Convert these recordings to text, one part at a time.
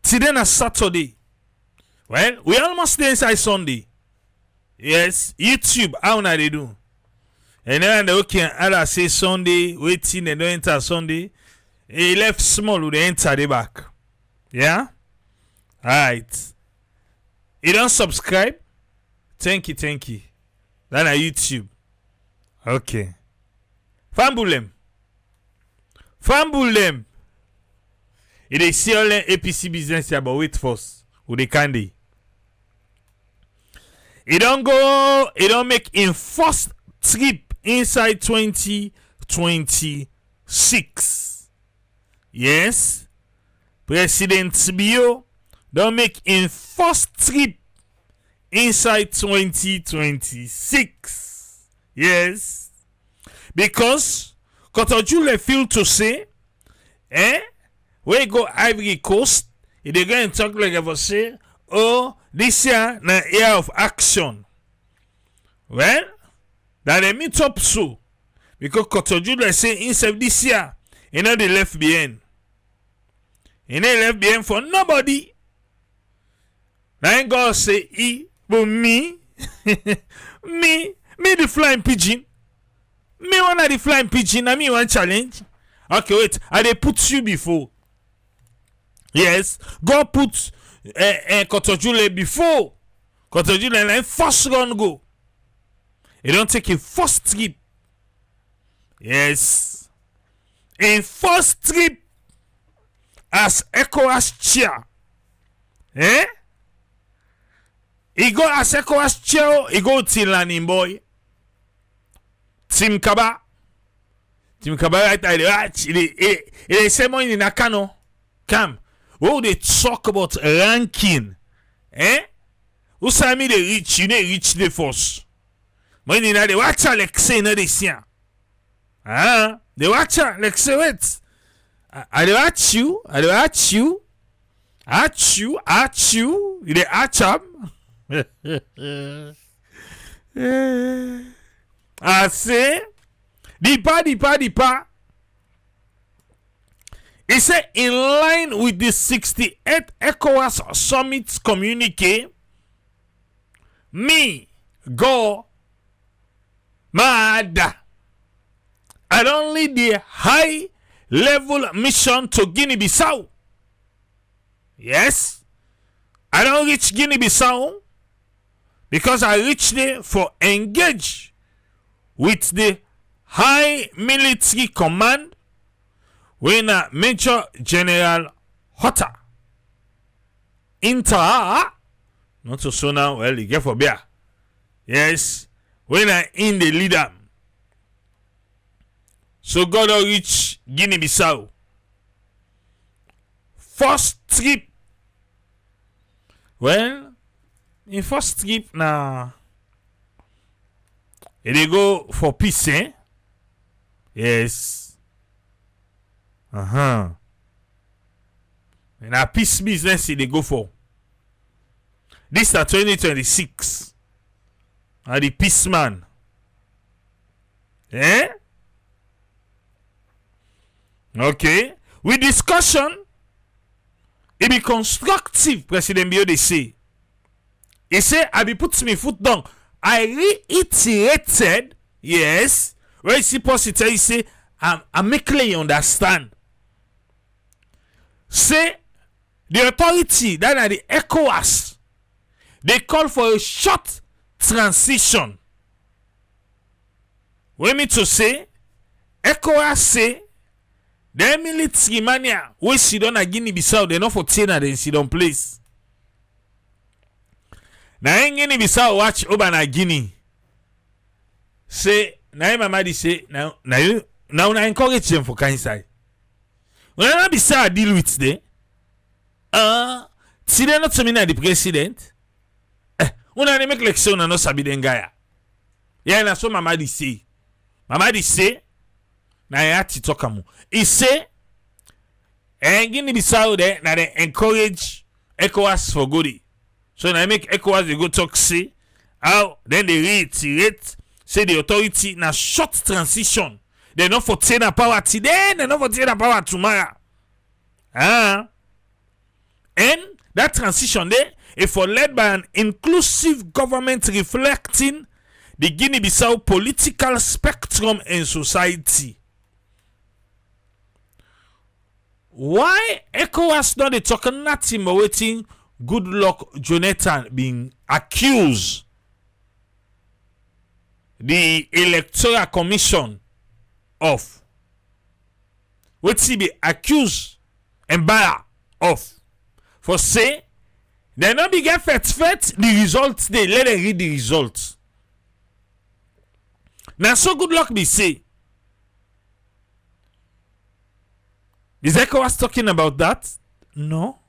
Today na Saturday. Well, we almost there inside Sunday. Yes, YouTube, how na they do? And then they can either say Sunday, waiting, they don't enter Sunday. He left small, they enter the back. Yeah? Alright. You don't subscribe? Thank you. That na YouTube. Okay. Fambulem. It is see all the APC business here, but wait first. With the candy. It don't make in first trip inside 2026. Yes. President Bio don't make in first trip inside 2026. Yes. Because Kotojule feel to say, we go Ivory Coast, they go and talk like I say, oh, this year na year of action. Well, that they meet up so. Because Kotojule say instead this year, they left behind. They left behind for nobody. Now God say, but me the flying pigeon. Me one of the flying pigeon, and me one challenge. Okay, wait, they put you before. Yes, God put Kotojule before. Kotojule and first run go. You don't take a first trip. Yes. In first trip as ECOWAS chair. He go as ECOWAS chair, he go till Lanin boy. Tim Kaba right there. They say more in Nakano. Come. Oh, they talk about ranking. Who say me they reach? You need reach the force. When you know they watch like say no this year. They watch like say wait. I watch you. They watch them. I say Dipa. He said, in line with the 68th ECOWAS Summit communique, me go mad. I don't lead the high level mission to Guinea-Bissau. Yes, I don't reach Guinea-Bissau because I reach there for engage with the high military command when Major General Hotter not so now, well, you get for beer. Yes, when I in the leader. So God will reach Guinea-Bissau. First trip. Well, in first trip now, they go for peace, Yes. And a peace business they go for. This is 2026. And the peace man. Okay. With discussion, it be constructive, President Bio they say. He say, I be put me foot down. I reiterated, yes. Where you see positive, he say, I make clear understand. Say the authority that are the ECOWAS, they call for a short transition. We mean to say, ECOWAS say the military mania we sit on a Guinea-Bissau, they not for Tina, they sit on place. Now in Guinea-Bissau watch over na Guinea. Say now my mama say now I encourage them for kind side. When I be say I deal with them, see they not to me na the president. When I make election na no sabi den guy. Yeah, na so mama di say. Mama di say na ya ti talk amu. He say Guinea-Bissau there na they encourage ECOWAS for good. So now I make ECOWAS they go talk say how then they reiterate say the authority na short transition. They not for take power today, they not for take power tomorrow. And that transition there is for led by an inclusive government reflecting the Guinea-Bissau political spectrum in society. Why ECOWAS not talking nothing but waiting Goodluck Jonathan being accused the Electoral Commission of what he be accused and barred of for say they not be get fet the results they let them read the results. Now so good luck be say is ECOWAS talking about that? No.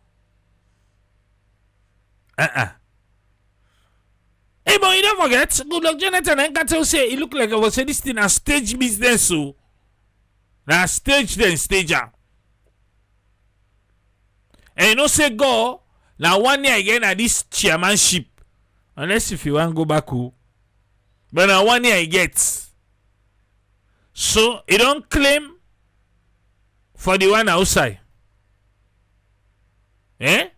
Hey, but you don't forget, Goodluck Jonathan and got to say it look like I was saying this thing a stage business, so now stage then stager. And you know say go now 1 year again at this chairmanship, unless if you want to go back who, but now 1 year he gets. So he don't claim for the one outside. Eh?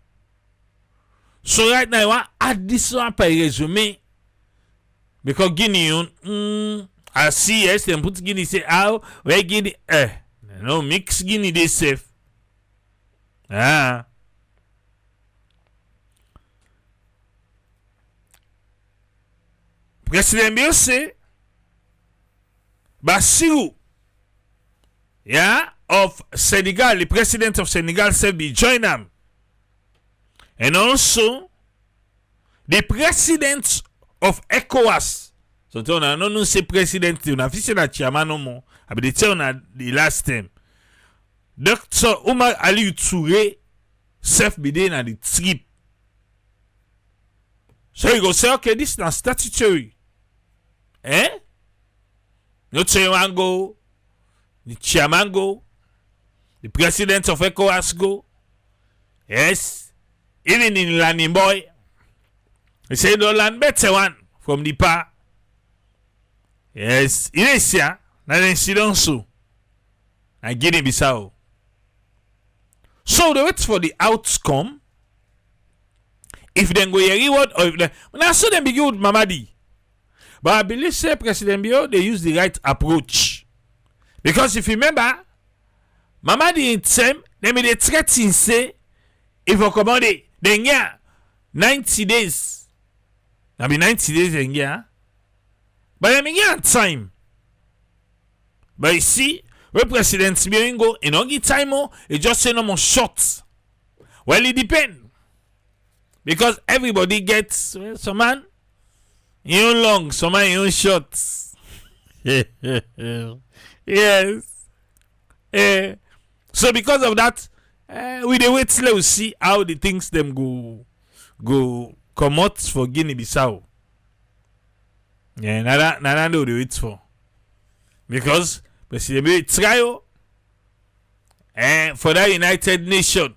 So right now I want add this one per resume. Because Guinea I see yes, them put Guinea say how where Guinea no mix Guinea they safe. President Bill say Bassirou of Senegal, the president of Senegal said be join them. And also the president of ECOWAS. So tell na no say president, una fi say na chairman no more. I be tell na the last time. Dr. Omar Ali Touré self be there na the trip. So you go say okay, this is not statutory. No chairman go, the chairman go, the president of ECOWAS go. Yes. Even in landing boy, he said no land better one from the pa. Yes, it is here. Now then sit down so. And Guinea-Bissau. So they wait for the outcome. If they go a reward or if they now so them begin with Mamadi. But I believe say President Bio they use the right approach. Because if you remember, Mamadi in time, they made a threatening say if you come on then yeah 90 days. I mean 90 days then yeah. But I mean yeah time. But you see, when President Bio in only time it just say no more shots. Well it depends. Because everybody gets some man you long, some man you shots. Yes. So because of that, we dey wait till we see how the things them go come out for Guinea-Bissau. Yeah, nada do they wait for. Because President trial for that United Nations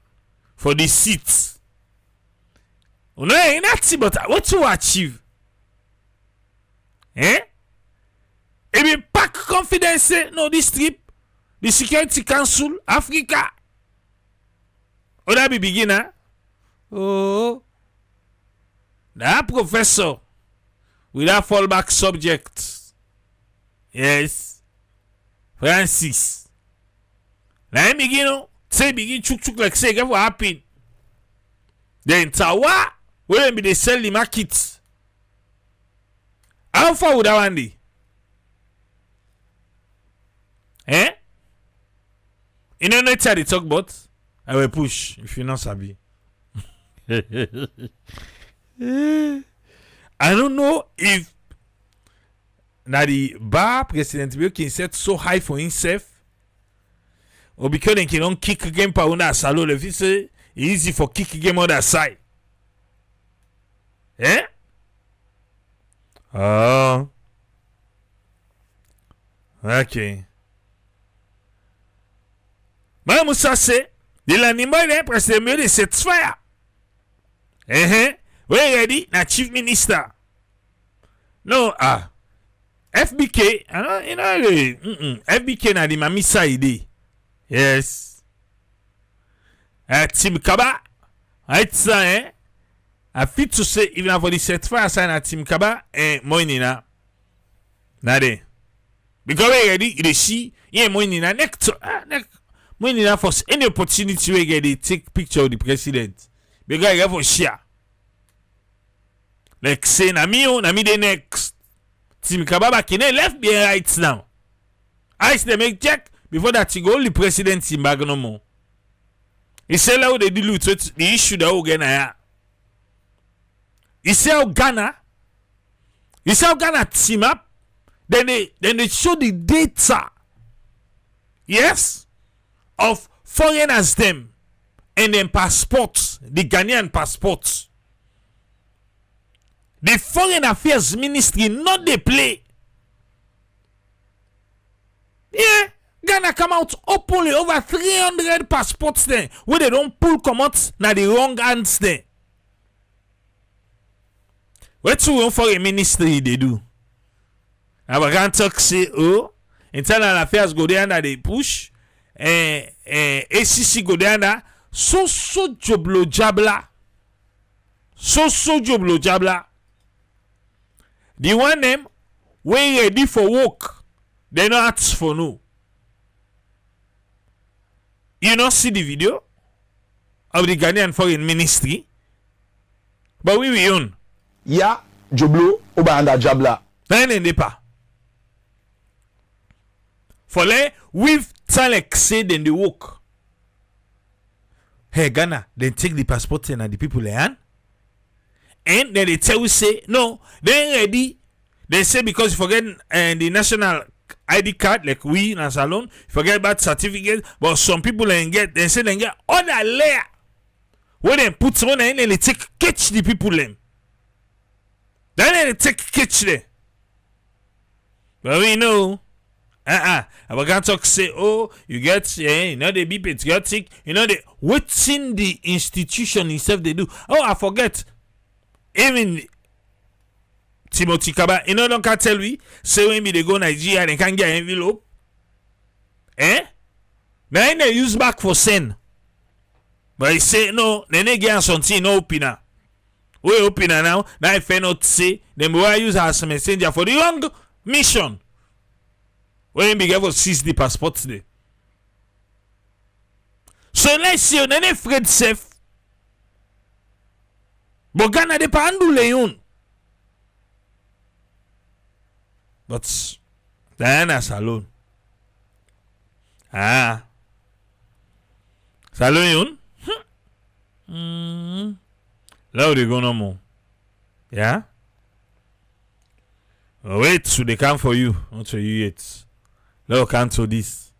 for the seats. No, ain't that but what to achieve? It be pack confidence. No, this trip, the Security Council, Africa. Oh, that be beginner. Oh, that professor with that fallback subject. Yes, Francis. Now begin, say begin chuk like say get what happen. Then Tawa, where be they sell the market. How far would that one be? You know what they talk about? I will push if you not sabi. I don't know if now the bar President Bill can set so high for himself, or because they can kick again pa una salo le fi say easy for kick game other side. Oh. Okay. Madame Moussa say the landing boy there President Bill is satisfied. We ready na chief minister. No FBK, FBK na the mami side. Yes. Tim Kaba Haïtien, hein? I fit to say even for the certified assign at Team Kaba and Moinina. Nade. Because we ready, you see, Moinina next Moinina for any opportunity we get to take picture of the president. Because you have for share. Like say Nami the next Team Kaba back in left behind right now. I they make check before that you go the president in bag no more. He say how they deal with the issue that we get. You see how Ghana team up, then they show the data, yes, of foreigners them and then passports, the Ghanaian passports. The Foreign Affairs Ministry not they play. Yeah, Ghana come out openly over 300 passports there where they don't pull come out na the wrong hands there. What to for a ministry they do? I can't talk say internal affairs go there and they push ACC go there and so joblo jabla. So joblo jabla. The one them when ready for work, they not ask for no. You not see the video of the Ghanaian Foreign Ministry? But we own. Ya joblo obanda jabla. N'est pas. For les with Talek say then they work. Hey Ghana, then take the passport and the people hand. And then they tell you say no, they ready. They say because you forget the national ID card like we in a salon, you forget about certificate, but some people they say they get other layer. When they put on and they take catch the people them. Then they take catch there. But we know. I can't talk say, oh, you get they be patriotic, they what's in the institution itself they do. Oh, I forget. Even Timothy Kaba, don't can tell me, say when they go Nigeria, they can't get envelope. Then they use back for send. But he say no, they get something no opener. We opener now, now if I not say, then we use as a messenger for the wrong mission. When we get for 60 passports there. So let's see, on est Fred safe. But Ghana de pas handle Leone. But Diana Salon. Salon Là où they go no more. Yeah? Wait, so they come for you. Not for you yet. Let us cancel this.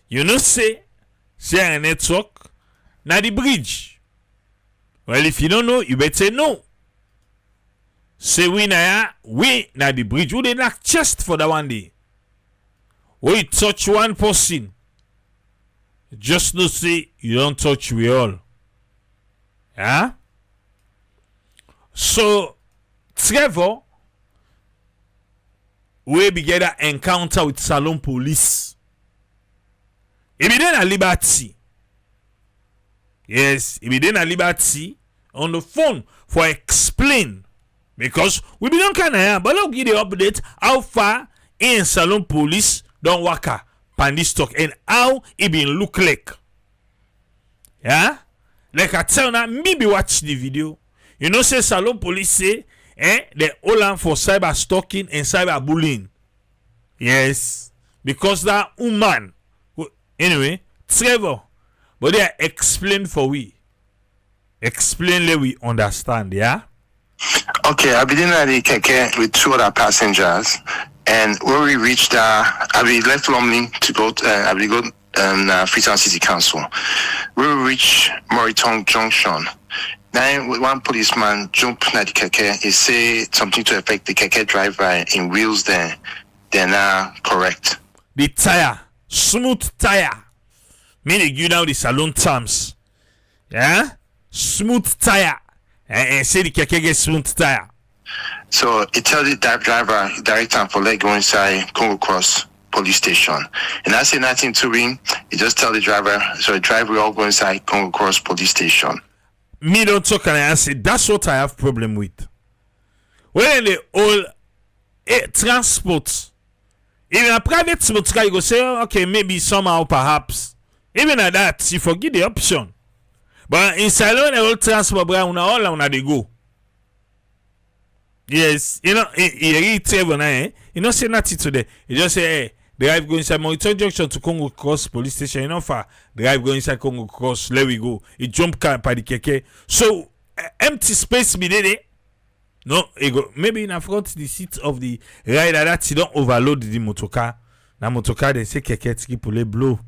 You know say a network na the bridge. Well, if you don't know, you better know. Say we na the bridge. We dey knock chest for that one day. We touch one person. Just no say you don't touch we all. Yeah? So Trevor we begin an encounter with Salon police. He be then at liberty. Yes, he be then at liberty on the phone for explain. Because we be don't kind of but I'll give the update how far in Salon police don't work pan this talk and how it been look like. Yeah? Like I tell now, maybe watch the video. You know, say Salon police say they all on for cyber stalking and cyber bullying. Yes, because that woman. Anyway, Trevor, but they explain for we. Explain let we understand, yeah? Okay, I've been in the keke with two other passengers, and when we reached I be left Lumley to go I will go Freetown City Council. We reach Moriton Junction. Then one policeman jumped at the keke. He say something to affect the keke driver in wheels there. They're now correct. The tire, smooth tire. Meaning you know the Salon terms. Yeah? Smooth tire. And say the keke get smooth tire. So it tells the driver direct time for leg go inside Congo Cross police station. And I say nothing to him. He just tell the driver, so the driver will all go inside Congo Cross police station. me don't talk and I say that's what I have problem with. When the whole transport, even a private motor car, you go say, okay, maybe somehow perhaps. Even at that, you forget the option. But inside the whole transport, all they go. Yes, you know, you know, say nothing today. You just say, hey, drive go inside Monitor Junction to Congo Cross police station. You know, for drive go inside Congo Cross. There we go. You jump car by the keke. So empty space be there. No, it go maybe in front the seat of the rider that you don't overload the motor car. Na motor car they say keke tiki pole blow.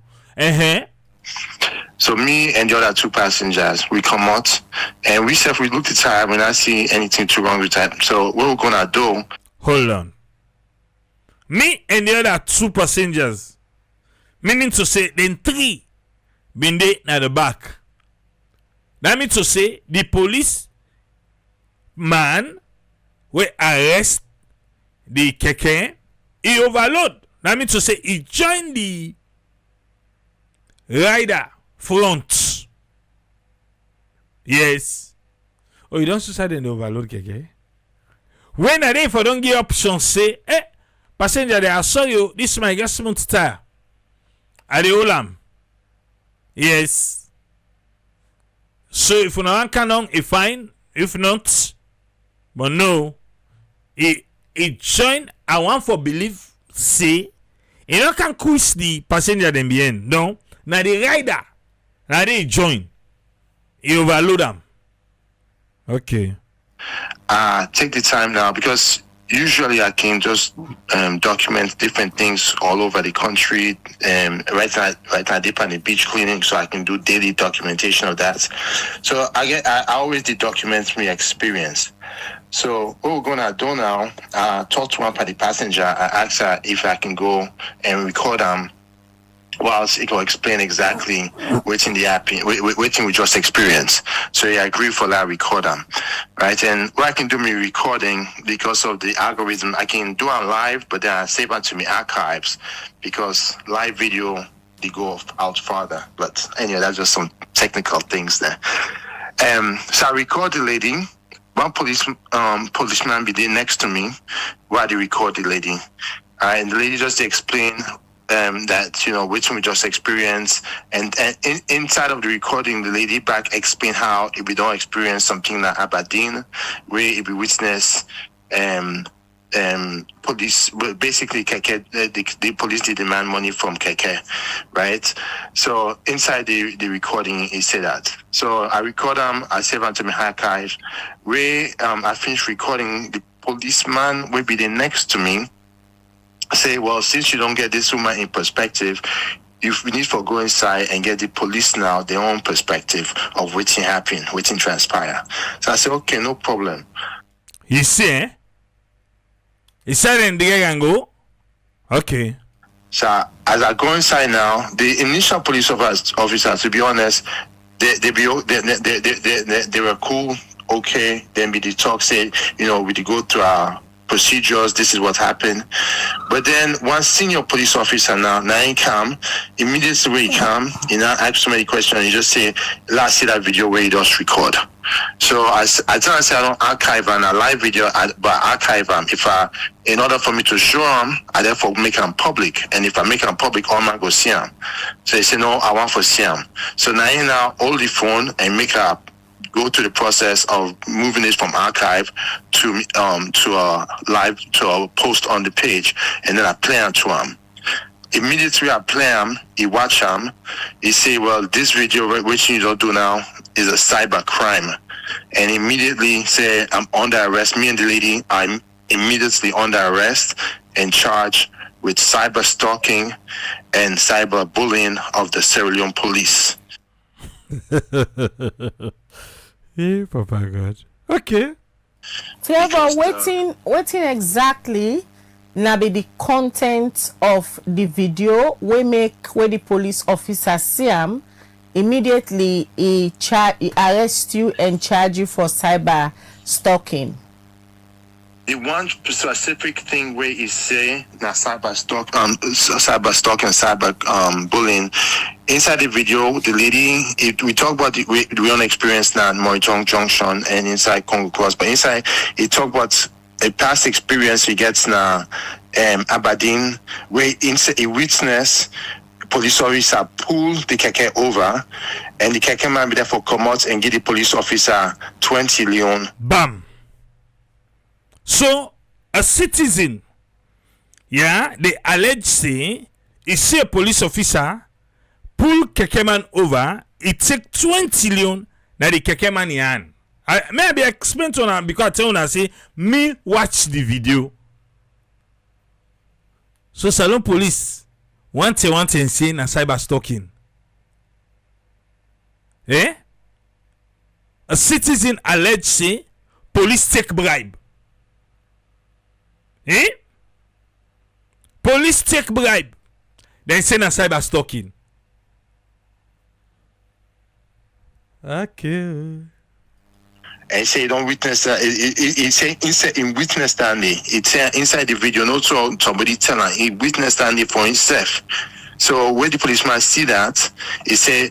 So me and the other two passengers, we come out and we looked at time and I see anything too wrong with that. So what we're gonna do? Hold on. Me and the other two passengers, meaning to say then three been there at the back. That means to say the police man will arrest the keke. He overload. That means to say he joined the rider front. Yes. Oh, you don't suicide and overload keke. When are they for don't give option say, passenger they I saw you, this is my gas smooth tire. Are the olam? Yes. So if you not can on, it's fine. If not, but no, he join. I want for believe say, you know can quiz the passenger then behind. No, now the rider. Now they join. You overload them. Okay. Take the time now because usually I can just document different things all over the country. Right now, deep on the beach cleaning, so I can do daily documentation of that. So I always did document my experience. So what we're gonna do now, talk to one of the passenger. I asked her if I can go and record them. Whilst it will explain exactly what's in the app, waiting we just experienced. So I agree for that recorder, right? And what I can do me recording because of the algorithm, I can do it live, but then I save it to me archives because live video they go out farther. But anyway, that's just some technical things there. So I record the lady. One policeman be there next to me while they record the lady, and the lady just explain. That which we just experienced, and inside of the recording, the lady back explain how if we don't experience something like Aberdeen, where if we witness police basically Keke, the police did demand money from Keke, right? So inside the recording, he said that. So I record them, I save them to my archive. Where I finished recording, the policeman will be the next to me. Say, well, since you don't get this woman in perspective, you need to go inside and get the police now their own perspective of what's happened, what's transpire. So I said, okay, no problem. You see, he said in the and go. Okay. So as I go inside now, the initial police officers, to be honest, they were cool, okay. Then we did talk, say, we did go to our procedures, this is what happened. But then one senior police officer now he come, immediately when he come, ask so many questions, and he just say, let's see that video where he does record. So I tell him, I don't archive on a live video, but archive them. In order for me to show them, I therefore make them public. And if I make them public, all man go see them. So he say, no, I want to see them. So now hold the phone and make a go to the process of moving it from archive to a live, to a post on the page, and then I play them to him. Immediately I play him, he watch him, he say, well, this video which you don't do now is a cyber crime, and immediately say, I'm under arrest. Me and the lady, I'm immediately under arrest and charged with cyber stalking and cyber bullying of the Sierra Leone police. Yeah, Papa God. Okay. Trevor, waiting exactly now be the content of the video where the police officer see him, immediately he arrest you and charge you for cyber stalking. the one specific thing where he say na cyber stalk and cyber bullying. Inside the video, the lady, we talk about the own experience now at Moitong Junction and inside Congo Cross, but inside he talk about a past experience he gets now Aberdeen, where inside a witness police officer pull the keke over and the keke man be there for come out and give the police officer 20 Leone. Bam. So a citizen, yeah, they allege say he see a police officer pull keke man over, it take 20 Leone na the keke man in hand. Maybe explain to her because I tell her say me watch the video. So Salon police want to say na cyber stalking. Eh? A citizen allege say police take bribe. Eh? Police take bribe. Then say na cyber stalking. Okay. And say don't witness that. He say inside in witness standing. It's inside the video. Not so somebody tell him he witness standing for himself. So when the policeman see that, he say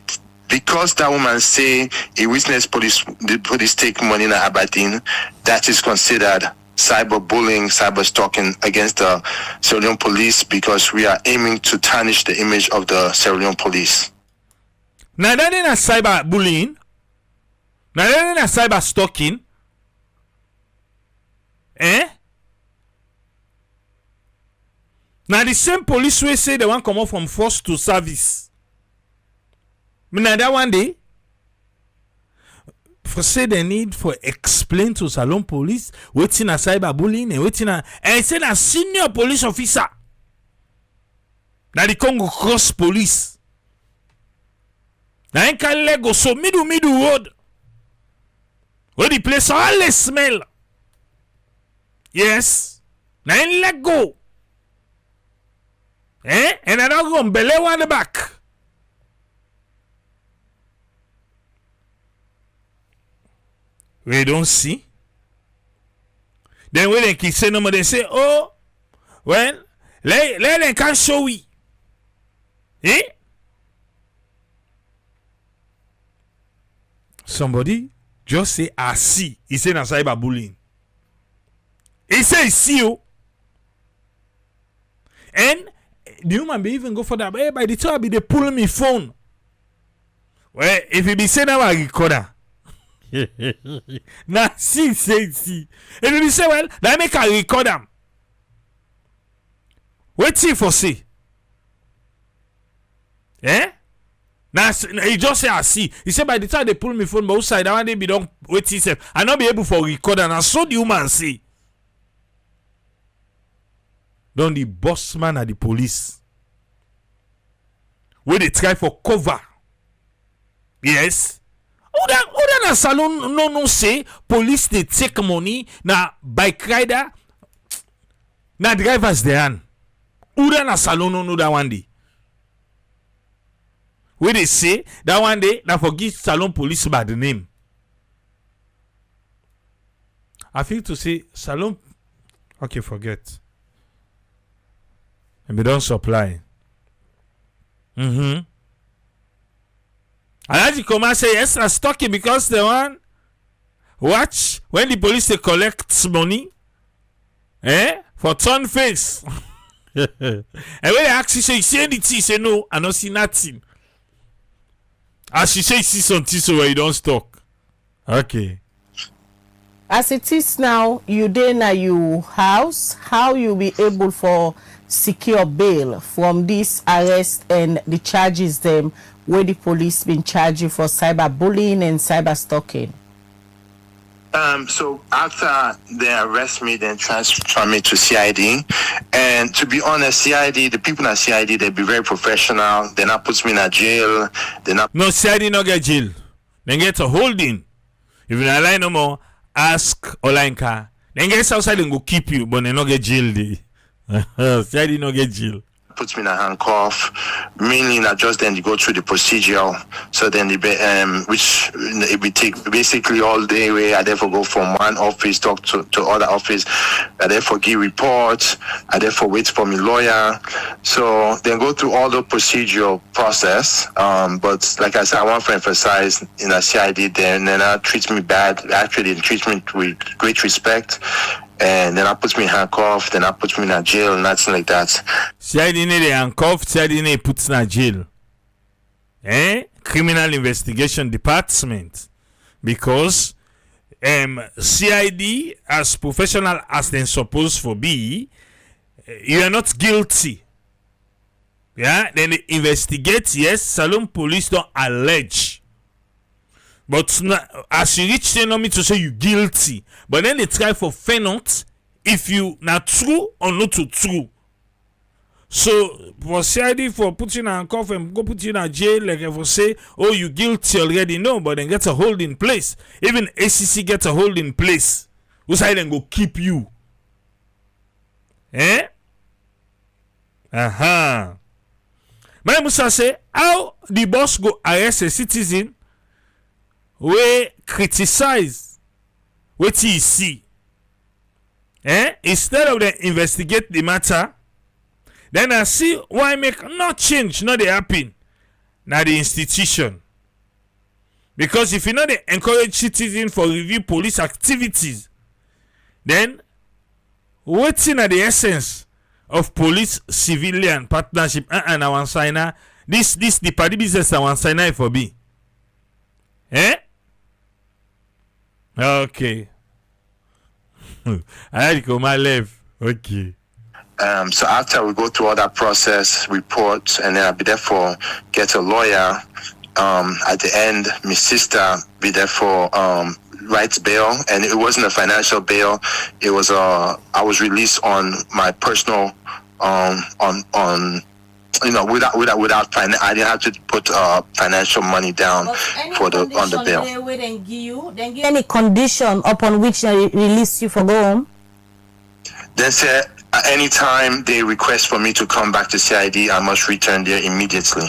because that woman say he witnessed the police take money in Aberdeen, that is considered cyberbullying, cyber stalking against the Sierra Leone police because we are aiming to tarnish the image of the Sierra Leone police. Now that ain't a cyberbullying. Now that ain't a cyber stalking. Eh? Now the same police will say they want come up from force to service. Now that one day, for say the need for explain to Salon police waiting a cyberbullying and waiting a and say a senior police officer. Now the Congo Cross police. Now in Lego so middle road. Where the place all the smell. Yes. Now in Lego. Eh? And I don't go belly on the back. We don't see. Then when they keep saying no more, they say, oh, well, let them can't show we. Eh? Somebody just say, I see. He said, na cyberbullying. He say, see you. And the human be even go for that. Hey, by the time they pull me phone. Well, if he be saying that, I recorder. Now, see. And if he say, well, that make a record them. Wait see for see. Eh? Now he just say I see. He said by the time they pull me phone by outside, that one they be don't wait himself. I not be able for record and I saw the human see. Don't the boss man at the police. Where they try for cover. Yes. Who na salon no say police they take money na bike rider na drivers they hand. Who na salon no that one day. Where they say that one day that forgive Salon police by the name. I feel to say Salon. Okay, forget. And we don't supply. And as you come and say yes, I'm talking because the one watch when the police they collect money, for turn face. And when they ask you say you see anything, you say no, I don't see nothing. As she say, see something so where you don't talk. Okay. As it is now, you dey na your house, how you be able for secure bail from this arrest and the charges them where the police been charging for cyberbullying and cyber stalking? So after they arrest me, then transfer me to CID. And to be honest, CID, the people at CID, they be very professional. They not put me in a jail. They not. No, CID not get jail. They get a holding. If you not lie no more, ask Olanka. Then get outside and go keep you, but they not get jail. CID not get jail. puts me in a handcuff, meaning that just then you go through the procedure. So then which it will take basically all day where I therefore go from one office talk to other office. I therefore give reports. I therefore wait for my lawyer. So then go through all the procedural process. But like I said, I want to emphasize in a CID then treats me bad. Actually, they treat me with great respect. And then I put me in handcuff, then I put me in a jail, and nothing like that. CID ne handcuff, CID ne puts in a jail. Criminal Investigation Department. Because CID, as professional as they're supposed to be, you are not guilty. Yeah, then they investigate, yes, Salon police don't allege. But as you reach the me to say you guilty, but then they try for not if you not true or not true. So for CID for putting a handcuff and go put you in a jail, like if you say, oh, you guilty already, no, but then get a hold in place. Even ACC gets a hold in place. Who say then go keep you? My Musa say, how the boss go arrest a citizen? We criticize what he see. Instead of them investigate the matter, then I see why make no change, not they happen. Now the institution. Because if you know they encourage citizens for review police activities, then what's in the essence of police civilian partnership and one signer, this the party business and one signer for be. Okay. I had to go my left. Okay. So after we go through all that process, report, and then I'll be there for get a lawyer. At the end, my sister be there for rights bail, and it wasn't a financial bail. It was I was released on my personal without I didn't have to put financial money down for the on the bail. Then give any condition upon which they release you for go home? Then said anytime they request for me to come back to CID, I must return there immediately.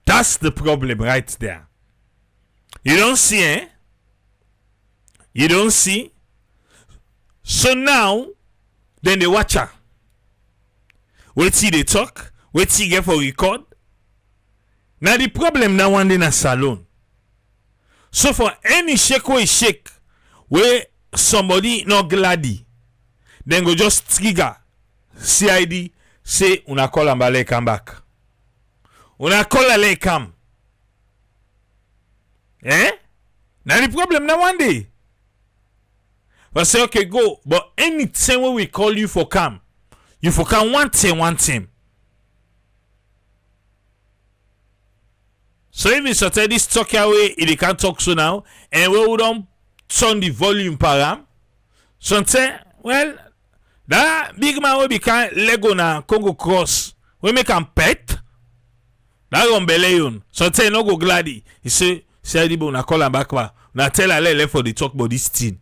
That's the problem right there. You don't see, You don't see? So now, then the watcher. Wait till they talk. Wait till get for record. Now the problem now one in a salon. So for any shake where shake, where somebody not gladdy, then go just trigger CID say una call and ballet come back. Una call a lay come. Now the problem now one day. But say okay go, but anytime when we call you for come, you for come one team. So if it's a this talk away, it can't talk so now, and we don't turn the volume param. So say, well, that big man will be can Lego na Congo cross. We make him pet. That on Leone. So say no go gladdy. He say Adibo na call him back. Na tell her left for the talk about this thing.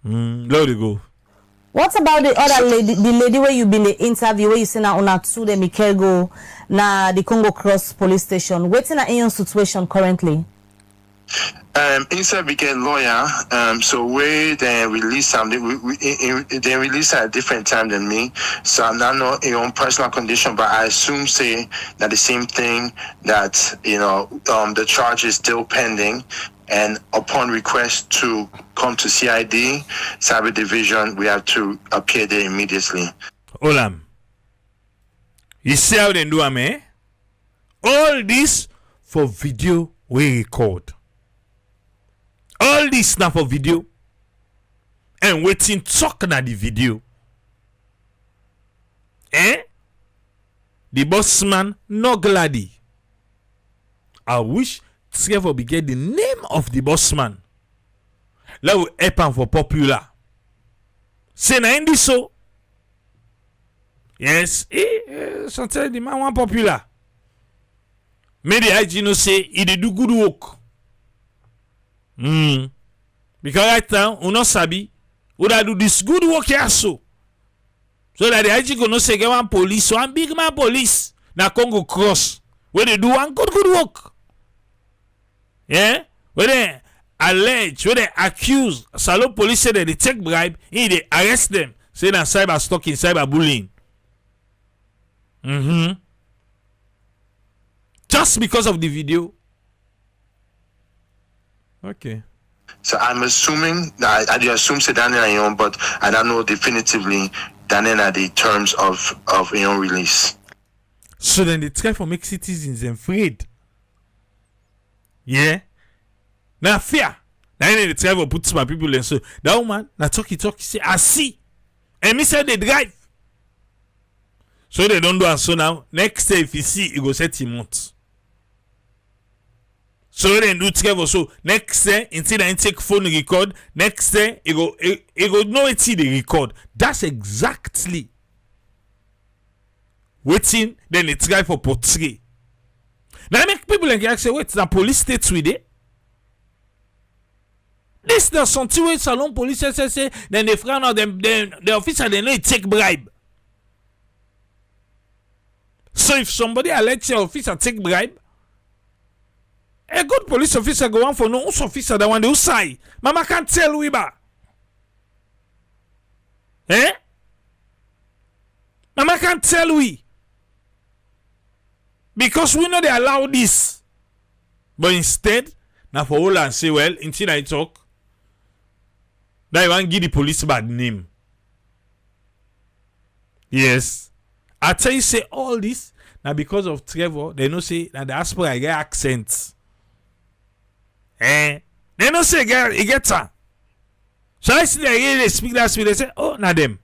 There you go. What about the other lady, the lady where you been the interview where you say na una two them go na the Congo Cross police station? What's in your situation currently? Inside we get lawyer. So where they release something, they release at a different time than me. So I'm not know your own personal condition, but I assume say that the same thing that the charge is still pending. And upon request to come to CID, Cyber Division, we have to appear there immediately. Olam. You see how they do, eh? All this for video we record. All this now for video. And waiting talk na the video. The boss man no gladdy. I wish Trevor be get the name of the boss man. Let we help him for popular. Say na indi so. Yes, sometimes the man want popular. May the IG no say he dey do good work. Because right now, we not sabi, we da do this good work here so. So that the IG go no say get one police, one big man police na Congo cross where they do one good work. Yeah? Where they allege, where they accuse Salon police say that they take bribe, and they arrest them. Say that cyber stalking, cyber bullying. Just because of the video. Okay. So I'm assuming that I assume say Daniel Leone, but I don't know definitively Daniel are the terms of Leone release. So then they try to make citizens afraid. Yeah. Now fear. Now they try to put some people in. So that woman, now talk, say, I see. And me say they drive. So they don't do and so now. Next day if you see, it go set him out. So they do travel. So next day, instead of take phone record, next day it go know it's the record. That's exactly waiting. Then they try for portray. Now make people like say, wait, the police states with it. This the something where Salon police say then they frown out them the officer they know it take bribe. So if somebody alleges your officer take bribe, a good police officer go on for no officer that one they say. Mama can't tell we ba. Eh? Mama can't tell we. Because we know they allow this. But instead, now for all and say, well, until I talk, that you want give the police bad name. Yes. I tell you say all this now because of Trevor, they know say that the aspirant get accents. They don't say he gets her. So I see they speak that speak, they say, oh, not them.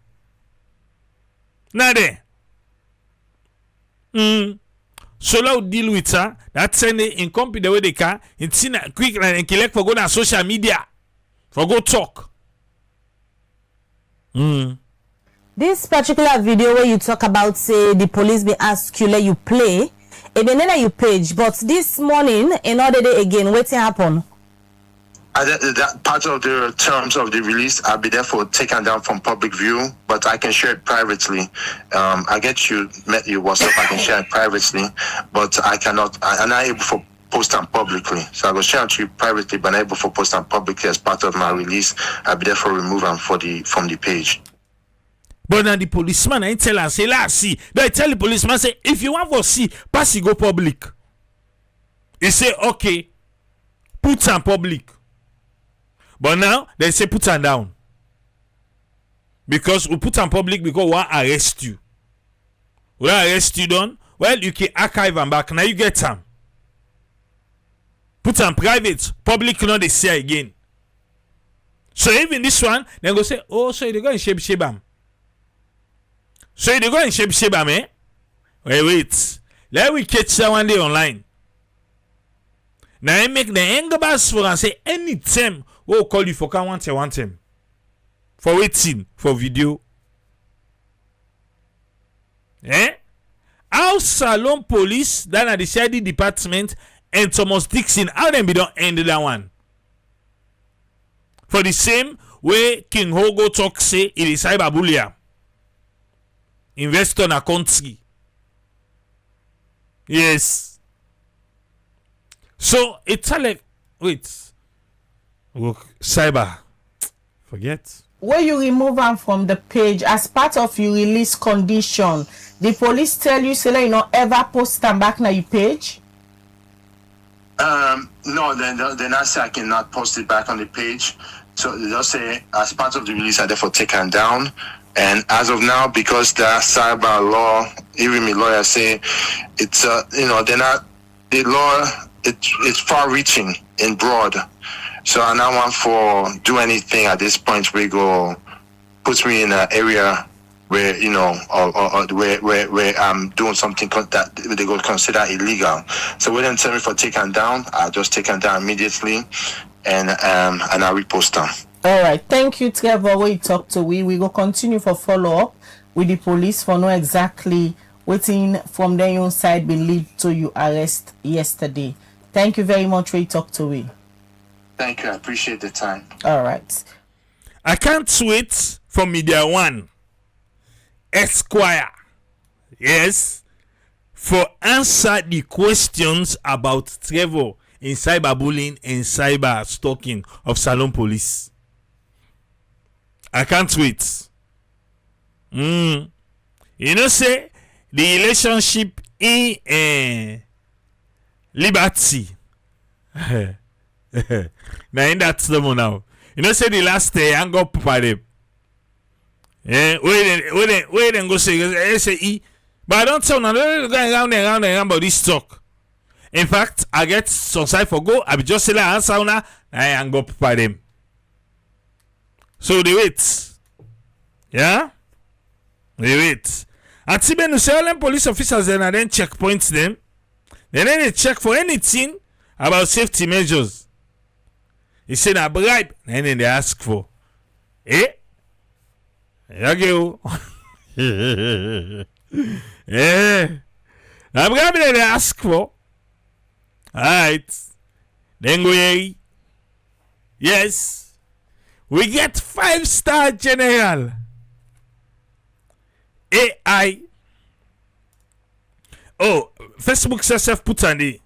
Not there. So now deal with her. That's send it in company the way they can. In quick and collect for go on social media. For go talk. This particular video where you talk about say the police be ask you let you play. Ebenena you page, but this morning another day again, what happen? That part of the terms of the release, I'll be therefore taken down from public view, but I can share it privately. I get you met your WhatsApp, I can share it privately, but I cannot. I'm not able to post them publicly. So I will share it to you privately, but unable to post them publicly as part of my release. I'll be therefore remove them from the page. But now the policeman I tell her say la see. They tell the policeman say if you want to see, pass it go public. He say okay, put some public. But now they say put them down. Because we put them public because we want to arrest you. We arrest you done. Well, you can archive them back. Now you get them. Put them private. Public not they say again. So even this one, they go say, oh, so they go and shape them. So they go and shape them, eh? Wait. Let we catch that one day online. Now I make the anger bars for and say anytime we'll call you for can want him. For waiting for video. Eh? How Salon police that are the shady department and Thomas Dixon, how them be don't end that one? For the same way King Hogo talk say it is cyberbullier. Investor na country. Yes. So it's like wait. Look, cyber. Forget. When you remove them from the page as part of your release condition, the police tell you say you not ever post them back na your page? No, then I say I cannot post it back on the page. So they'll say as part of the release I therefore taken down. And as of now, because the cyber law, even my lawyer say it's they're not the law. It's far-reaching and broad. So I don't want for do anything at this point. We go puts me in an area where or where I'm doing something that they go consider illegal. So when they tell me for taking down, I just take them down immediately, and I repost them. All right, thank you, Trevor. We talk to we go continue for follow up with the police for know exactly waiting from their own side be lead to you arrest yesterday. Thank you very much. We talk to we. Thank you. I appreciate the time. All right. I can't wait for Media One Esquire. Yes. For answer the questions about Trevor in cyberbullying and cyber stalking of Salon Police. I can't wait. You know, say the relationship in Liberty. Now in that slow now. You know, say the last day I go papa them. Where then go say but I don't tell now going around about this talk. In fact, I get some side for go. I be just say like answer now. I go papa them. So they wait. Yeah? They wait. And Tiben no say all police officers then and then checkpoints them. Then they check for anything about safety measures. He said a bribe. And then they ask for. Okay. A bribe they ask for. Alright. Then go here. Yes. We get 5-star general. AI. Oh, Facebook self put on the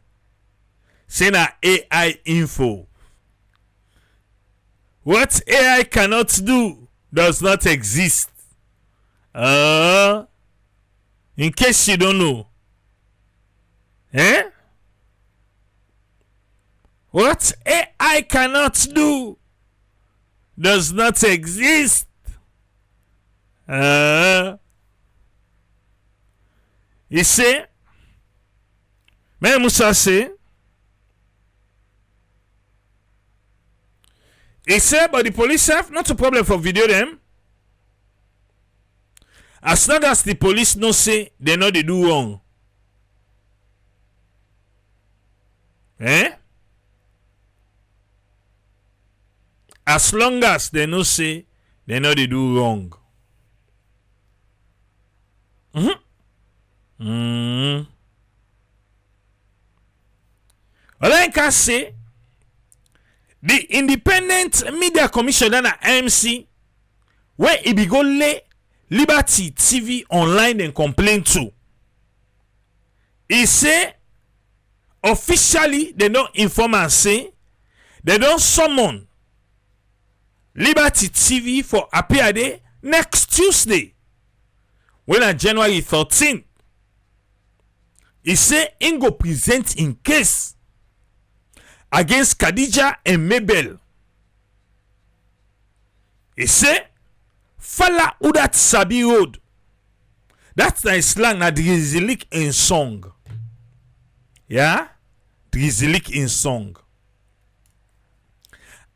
saying AI info. What AI cannot do does not exist. In case you don't know. What AI cannot do does not exist. You see, Musa say, he said, but the police have not a problem for video them. As long as the police no say they know they do wrong. As long as they no say they know they do wrong. Well, I can say the Independent Media Commission and IMC where it be go lay Liberty TV online and complain to. He say officially they don't inform and say they don't summon Liberty TV for appear day next Tuesday. When on January 13th, he say he go present in case against Khadija and Mabel. He say Fala Udat Sabi Road. That's the slang na drizilik in song. Yeah? Drizilik in song.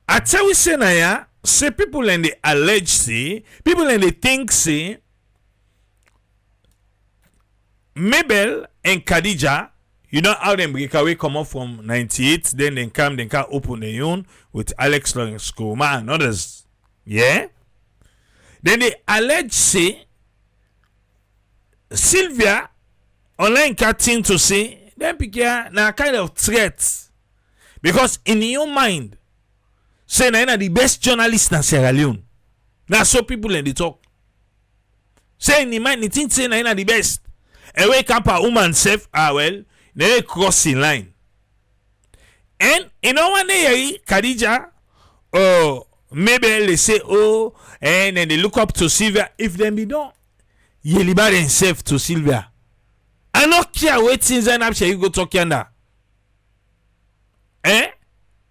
I tell you say na ya, say people and they allege say, people and they think say Mabel and Khadija, you know how them break away come up from 98, then they can open their own with Alex Lawrence Kuma and others. Yeah? Then they allege say Sylvia online cutting to say them pick na kind of threat. Because in your mind, say na the best journalist in Sierra Leone. Now so people in the talk. Say in the mind, they think say na the best. And wake up a woman self, well, they crossing line. And in one day, Khadija, maybe they say, and then they look up to Sylvia. If them be done, you liberate themselves to Sylvia. I don't care what things and up you go talk yonder.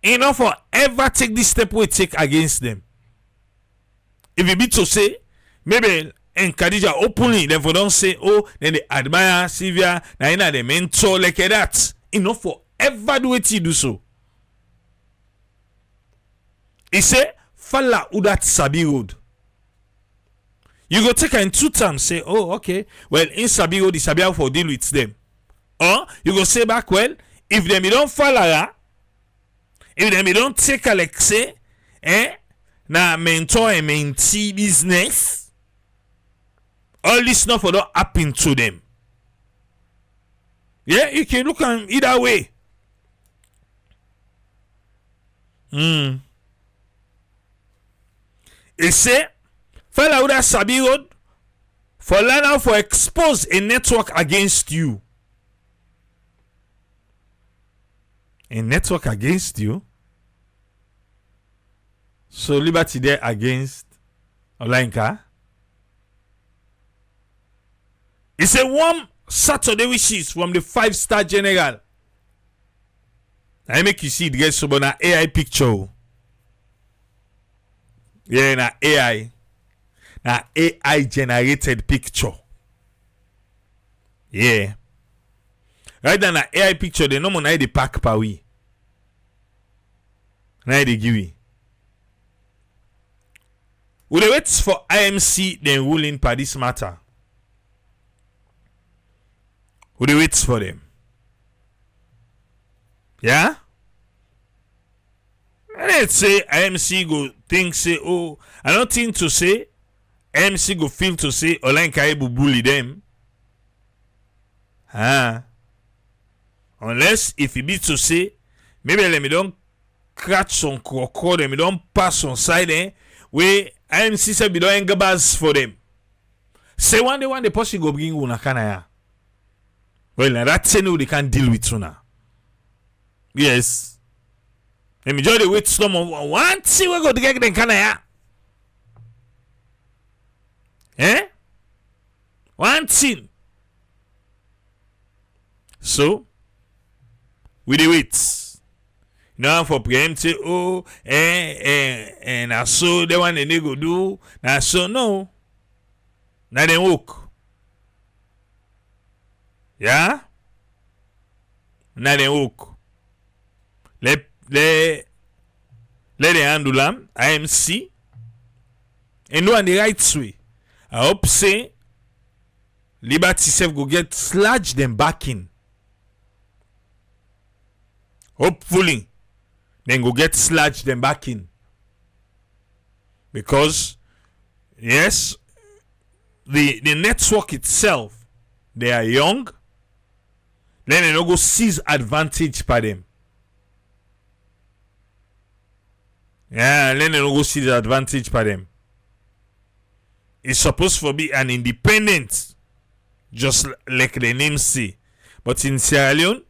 You know, for ever take this step we take against them. If you be to say, maybe and Khadija openly, they don't say, then they admire Sylvia, now they mentor like that. You know, for ever do it, you do so. He say, Fala Udat Sabi Road. You go take her in 2 terms, say, okay, well, in Sabi Road, the Sabi for deal with them. Or you go say back, well, if them don't follow her, if them don't take her, like say, na mentor and mentee business, all this stuff will not happen to them. Yeah, you can look at either way. He say, fella with a Sabi Road for learn how to expose a network against you. A network against you. So Liberty there against Olayinka. It's a warm Saturday wishes from the 5-star general. I make you see it get so na AI picture. Yeah, na AI. Na AI generated picture. Yeah. Right now na AI picture, they no more na the pack pa we. Na they give we. We dey wait for IMC then ruling per this matter. We dey wait for them. Yeah? Let's say IMC go think say, oh, I don't think to say IMC go feel to say Olayinka will bully them. Unless if it be to say, maybe let me don't catch some crocodile, let me don't pass on side where IMC say be don't engabas for them. Say one day the person go bring una kana. Well, now that's no they can deal with una. Yes. Let me just wait some of one see we go to get them kana ya. One thing. So we dey wait. Now for preempt oh and I saw the one they go do. Now so no. Now they work. Yeah? Now they work. Let them handle them, IMC, and do on the right way. I hope say Liberty self go get sludge them back in. Hopefully, then go get sludge them back in. Because yes, the network itself, they are young. Then they don't go seize advantage by them. Yeah, then they don't go seize advantage by them. It's supposed to be an independent, just like the name say. But in Sierra Leone,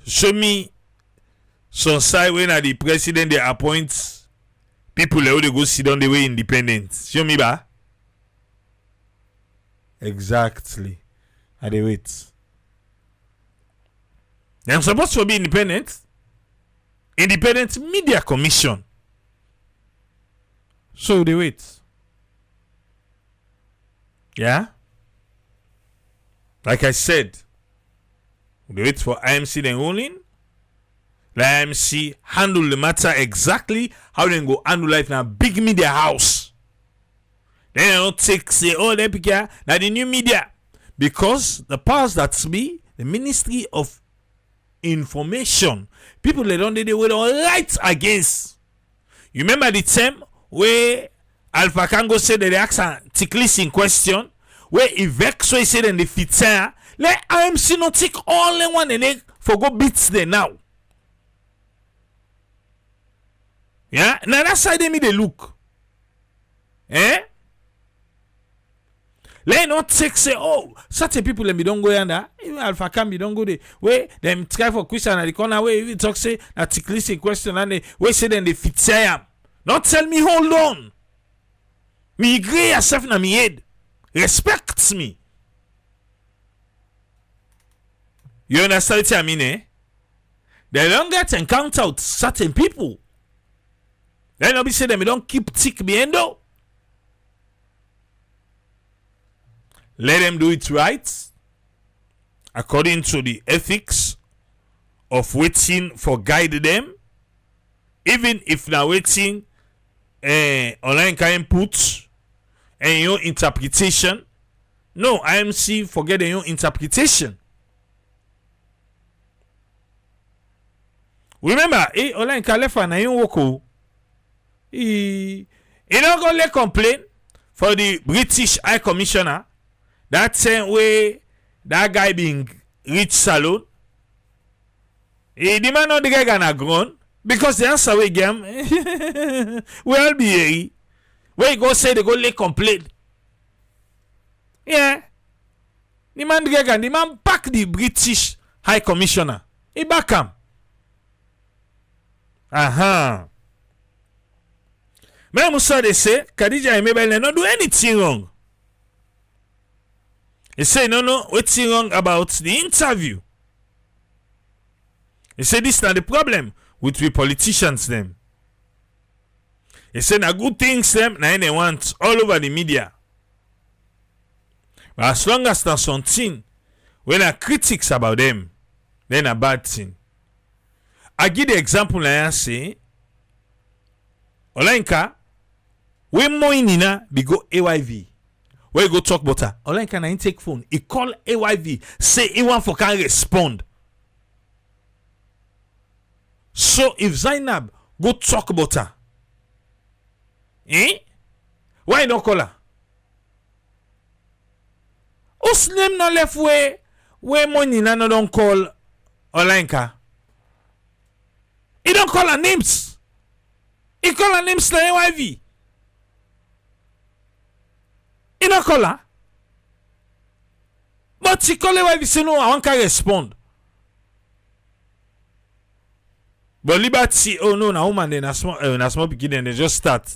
show me some side when the president they appoint people they go sit on the way independent. Show me ba. Exactly. At the wait. They're supposed to be independent. Independent Media Commission. So they wait. Yeah? Like I said, they wait for IMC then ruling. Let IMC handle the matter exactly how they go handle life in a big media house. Then they don't take say, oh, they pick now the new media. Because the powers that be, the Ministry of Information, people they don't they were all right against. You remember the time where Alpha Kango said that they asked a ticklish in question, where if vex so he said in the fitter, let IMC not take all the one and they for go beats there now. Yeah, now that side they me they look. Let not take say, oh, certain people let me don't go under. Even Alpha Cambi don't go there. Where them try for question at the corner where we talk say that ticklish in question and they where say then they fit say not tell me hold on. Me agree yourself na me head. Respects me. You understand what I mean, eh? They don't get encounter with certain people. They don't be say them don't keep tick behind though. Let them do it right according to the ethics of waiting for guide them. Even if now waiting online input and your interpretation. No, IMC forget your interpretation. Remember, online left na yon woko. He don't go let complain for the British High Commissioner. That same way that guy being rich salon. He demand not the guy gonna grown because the answer we game well be here. Where you go say they go lay complaint. Yeah. The man Dragan, the man back the British High Commissioner. He back him. Aha. Mais Moussa they say, Khadija and Mabel not do anything wrong. He say, no, what's wrong about the interview? He say, this is not the problem with we politicians them. He say, na good things them, na they want all over the media. But as long as there's something, when I critics about them, then a bad thing. I give the example I say, Olenka, when more in we go AYV. Where you go talk about her. Olenka na take phone. He call AYV. Say he want for can respond. So if Zainab go talk about her, why you don't call her? Uslim no left where money na no don't call Olenka. He don't call her names. He call her names to AYV. He don't call her. But he call AYV say no, I want to respond. But Liberty, oh no, na woman then a small beginning they just start.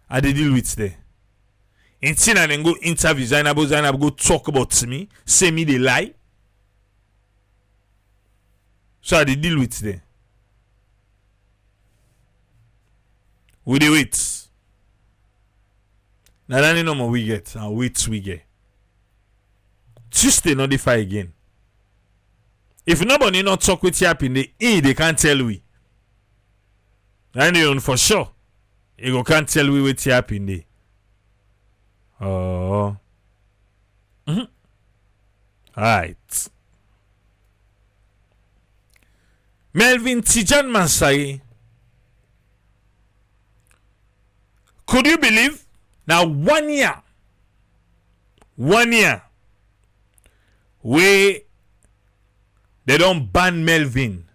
I dey deal with there. Until I then go interview Zainab go talk about me, say me they lie. So I dey deal with there. We dey wait. Now that no more we get, and wait we get. Tuesday not the fight again. If nobody not talk with you up in the they can't tell we. And for sure, you can't tell we what you up in the. Oh. Alright. Melvin Tijan Mansai. Could you believe? Now 1 year. 1 year. Where they don't ban Melvin.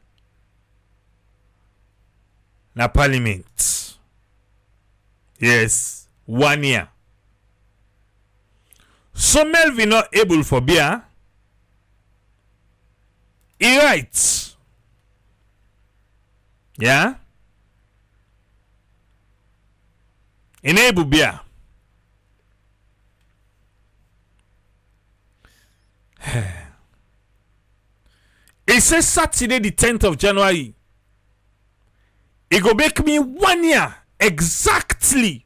Na parliament. Yes. 1 year. So Melvin not able for beer. He writes. Yeah. Enable beer. It says Saturday the 10th of January. It go make me 1 year exactly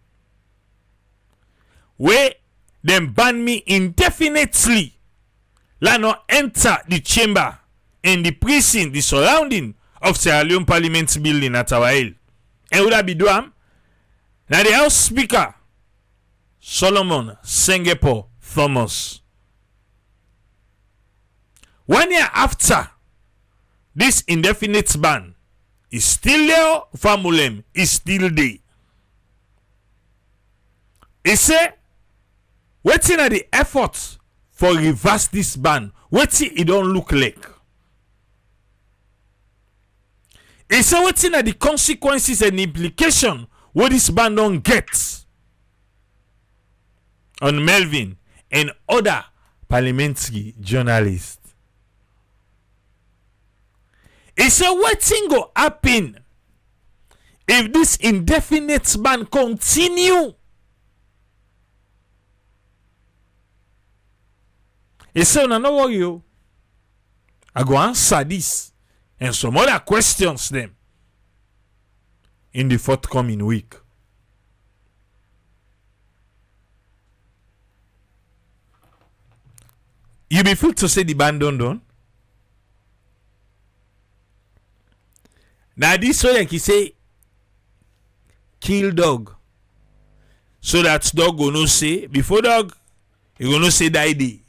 where them ban me indefinitely. La no enter the chamber in the precinct, the surrounding of Sierra Leone Parliament building at our hill. And would I be doing? Now the House Speaker Solomon Sengepo Thomas. 1 year after this indefinite ban is still there, Famulem is still there. He say, waiting at the effort for reverse this ban, waiting it don't look like. He say, waiting at the consequences and implication what this ban don't get on Melvin and other parliamentary journalists. He said, what thing go happen if this indefinite ban continue? He said, no worry you. I go answer this and some other questions them in the forthcoming week. You be feel to say the ban done? Now this way like he say kill dog. So that dog go no say before dog he go no say die day.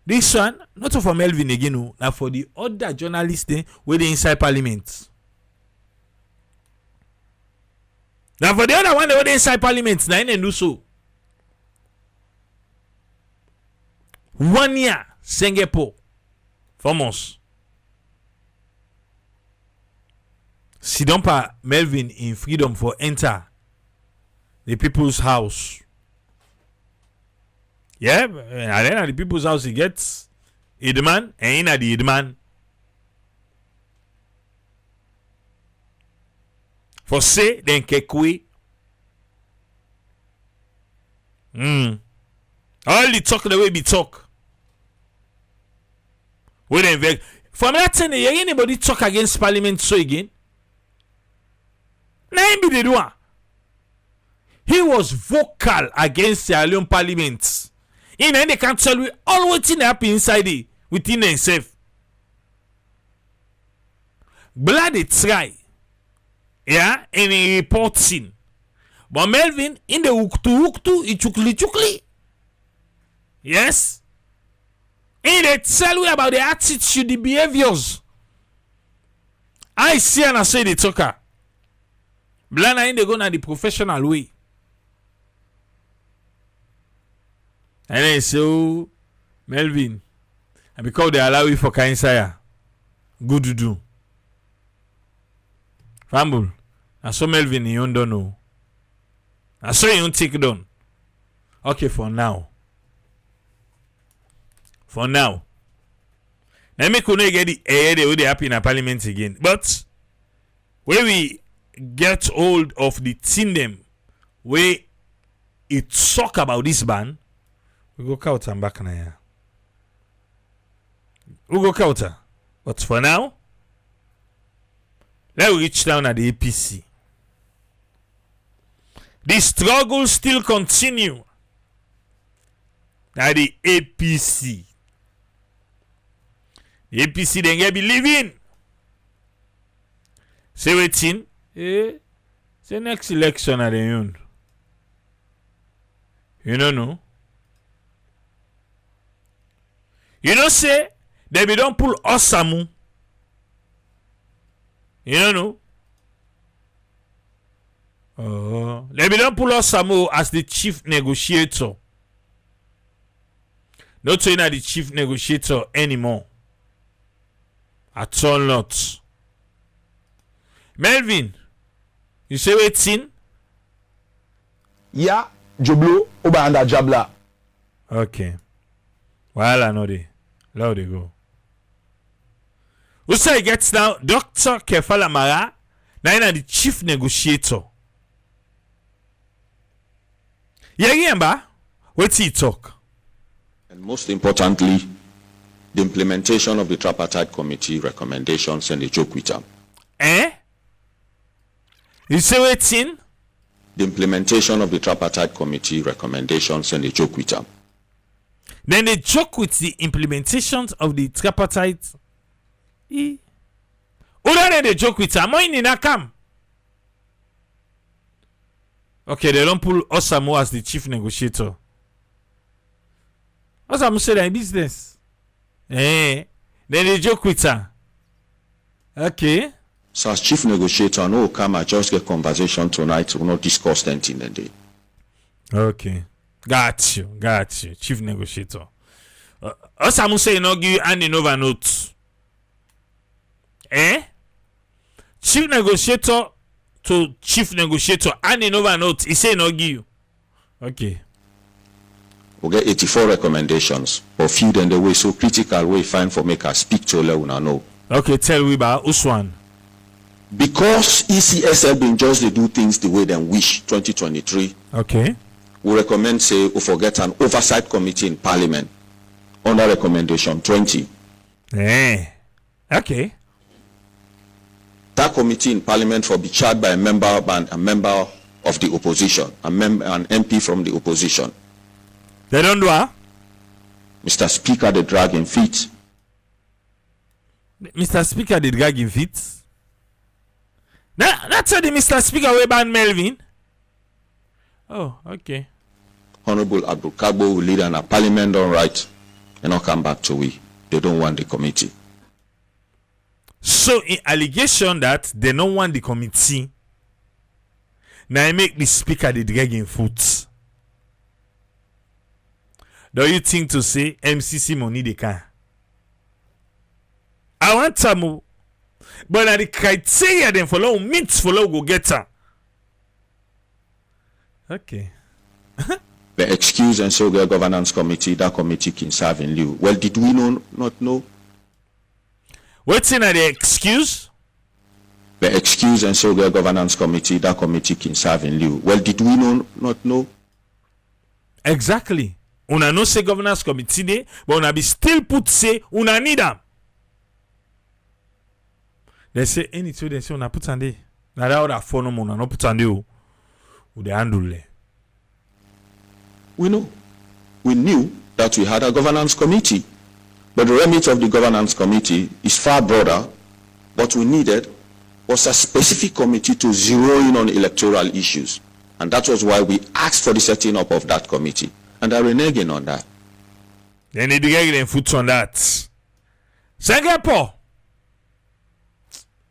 This one not for Melvin again no, now for the other journalists there where they inside parliament. Now for the other one where they inside parliament now they do so. 1 year Sengepo Thomas. Si don't pa Melvin in freedom for enter the people's house. Yeah, and then at the people's house he gets Idman and in at the Idman. For say then kekwe. All the talk the way be talk. We then from that time, anybody talk against Parliament so again? Now be the one. He was vocal against the Leone Parliament. In any can tell we all what happen inside it within themselves. Blood they try. Yeah, and he reporting. But Melvin in the uktu chukli. Yes. And they tell you about the attitude, the behaviors. I see and I say the talker. Blana in they go na the professional way. And then say, oh, Melvin, and because they allow you for Kainsaya, good to do. Fumble. I saw Melvin, you don't know. I saw you take it on. Okay, for now. For now. Let me couldn't get the air they would happen in a parliament again. But when we get hold of the team them where it talk about this ban, we go counter and back now. Yeah. We go counter. But for now, let's reach down at the APC. The struggle still continue at the APC. The APC then get believing. Say waiting. Say next election at the end. You don't know. You know say they be don't pull Osamu. You don't know. They be don't pull Osamu as the chief negotiator. Not saying that the chief negotiator anymore. At all not. Melvin, you say waiting? Yeah, Joblo, Oba and Jabla. Okay. Well, I know they. Now they go. Who say he gets now? Dr. Kefala Mara, now the chief negotiator. Yeah, remember? What's he talk? And most importantly, the implementation of the tripartite committee recommendations and the joke with them. Eh? You say waiting? The implementation of the tripartite committee recommendations and the joke with them. Then they joke with the implementations of the tripartite. Other they joke with them. In Nakam. Okay, they don't pull Osamu as the chief negotiator. Osamu said that in business. Then they joke with her. Okay. So as chief negotiator, no come and just get conversation tonight. We'll not discuss anything in the day. Okay. Got you. Chief negotiator. Osamu say no give you handing over notes. Chief negotiator to chief negotiator handing over notes. He say no give you. Okay. We'll get 84 recommendations, but few then the way so critical we find for make us speak to Leone know. Okay, tell we about Uswan. Because ECSL been just they do things the way they wish 2023. Okay. We recommend say we forget an oversight committee in parliament under recommendation 20. Okay. That committee in parliament will be chaired by a member of the opposition, an MP from the opposition. They don't do what? Mr. Speaker, the dragging feet. Mr. Speaker, the dragging feet. That's how the Mr. Speaker we ban Melvin. Oh, okay. Honorable Abdul Kagbo will lead an parliament on right and not come back to we. They don't want the committee. So in allegation that they don't want the committee, now I make the speaker the dragging foot. Do you think to say MCC money they can? I want to, but at the criteria then follow meets follow go get her. Okay. The excuse and so the governance committee, that committee can serve in lieu. Well, did we not know? What's in the excuse? The excuse and so the governance committee, that committee can serve in lieu. Well, did we not know? Exactly. Una no say governance committee dey, but una be still put say una need them. They say anything they say una put on there. Now that other phone una no put on there. Who they handle it? We know. We knew that we had a governance committee, but the remit of the governance committee is far broader. What we needed was a specific committee to zero in on electoral issues. And that was why we asked for the setting up of that committee. And I'm reneging on that. They need to get them foot on that. Singapore.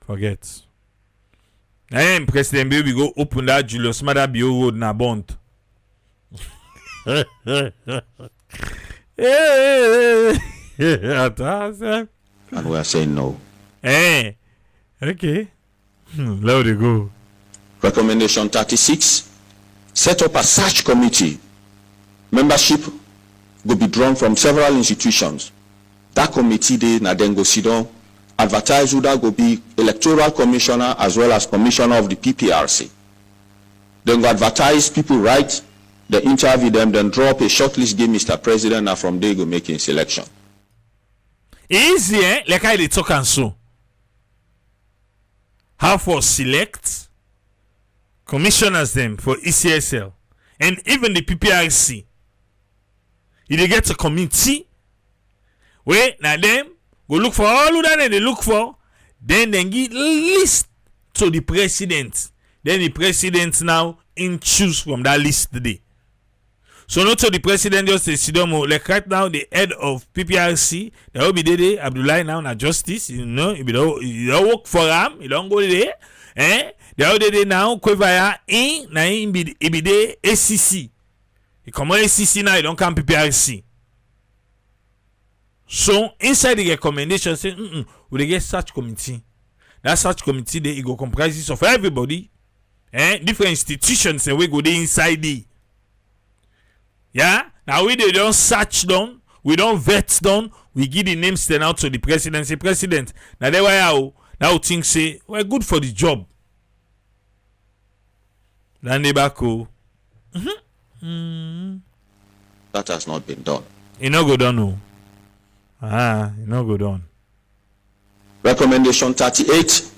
Forget. Now, President Baby go open that Julius Maada Bio Road na bond. And we are saying no. Eh. Okay. Let it go. Recommendation 36. Set up a search committee. Membership will be drawn from several institutions. That committee then go sit down, advertise who that go be electoral commissioner as well as commissioner of the PPRC. Then go advertise, people write, they interview them, then draw up a shortlist, give Mr. President, and from there go making selection. Easy, eh? Like I did talk and so. How for select commissioners them for ECSL and even the PPRC. If they get a committee where now them go look for all of that they look for, then they give list to the president. Then the president now in choose from that list today. So not to the president just say Sidomo, like right now the head of PPRC, there will be there Abdullah now na justice, you know, you don't work for him, you don't go there, eh? There will be now Kwevaya in na in be there ACC. You come on ACC now, you don't come PPRC. So inside the recommendation say, we get search committee. That search committee there it go comprises of everybody, different institutions and we go there inside there. Yeah, now we they don't search down, we don't vet down, we give the names then out to the president. Say president, now they why now think say we're good for the job. Then they back That has not been done. It no go down no. It no go down. Recommendation 38.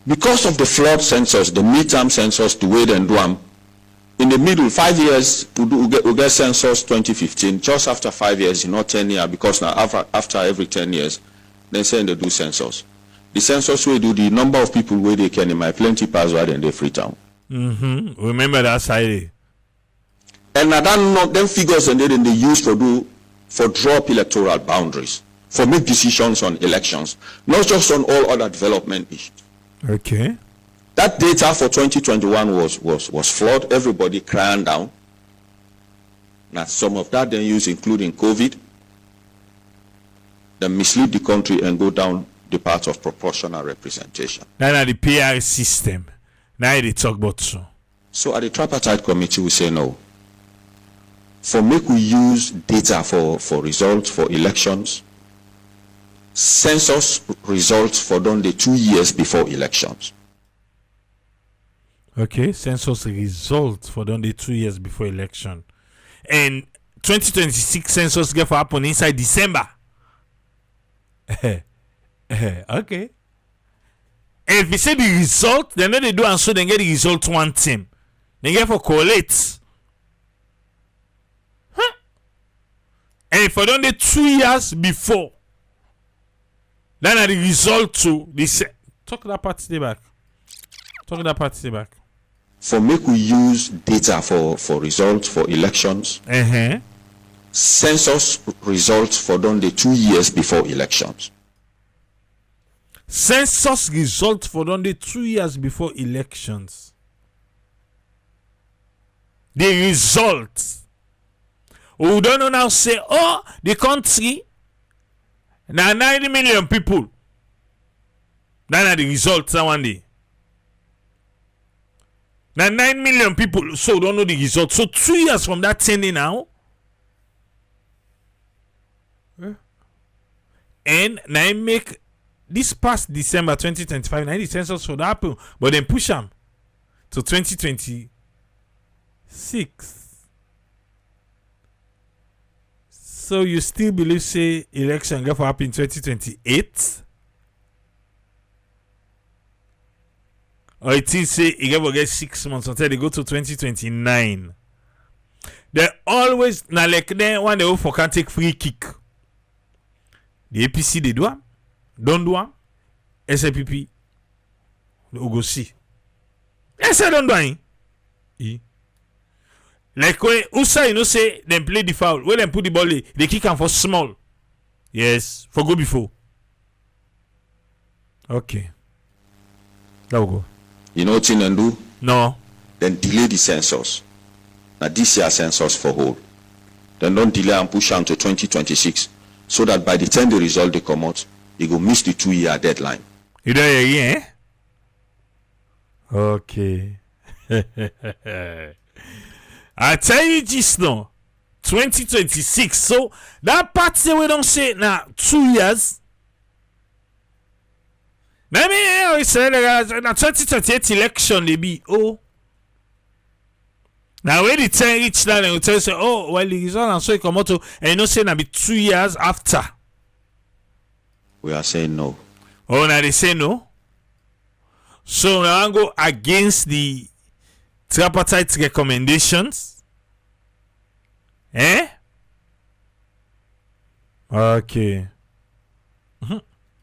Because of the flawed census, the midterm census, the way they do them, in the middle, 5 years, we get census 2015. Just after 5 years, not 10 years, because now after every 10 years, then say they do census. The census we do the number of people where they can in my plenty password in the Freetown. Remember that side. And now that them figures and then they use for drop electoral boundaries, for make decisions on elections, not just on all other development issues. Okay. That data for 2021 was flawed. Everybody crying down. Now some of that then use including COVID. Then mislead the country and go down the path of proportional representation. Now the PR system. Now they talk about so. So at the tripartite committee we say no. For make we use data for results for elections. Census results for done the 2 years before elections. Okay, census results for done the 2 years before election. And 2026 census get for happen inside December. Okay. And if we say the result, then they do and so they get the result one team. They get for collate. And if for done the 2 years before, then at the result to this talk that part stay back. For make we use data for results for elections. Census results for done the 2 years before elections. Census results for done the 2 years before elections. The results. We don't know now say, oh, the country now 90 million people. Then are the results one day. Now 9 million people so don't know the result. So 2 years from that thing now. And now make this past December 2025, now the census for that happen, but then push them to 2026. So you still believe say election going to happen in 2028? Or it is say it going to get 6 months until they go to 2029. They always now like then when they go for can take free kick. The APC they do am, don't do am. SLPP they go see. Yes, I don't do am. Like when Usa you know say them play the foul, when them put the ball they kick am for small. Yes, for go before. Okay. That will go. You know what you can do? No. Then delay the census. Now this year census for hold. Then don't delay and push on to 2026. So that by the time the result they come out, you go miss the 2-year deadline. You don't hear, eh? Okay. I tell you just now, 2026. So that part say we don't say now 2 years. Maybe we say now 2028 election they be now when the time reach that and we tell you say well the result and so it come out and you know say now be 2 years after. We are saying no. Oh, now they say no. So now I go against the tripartite recommendations. Okay.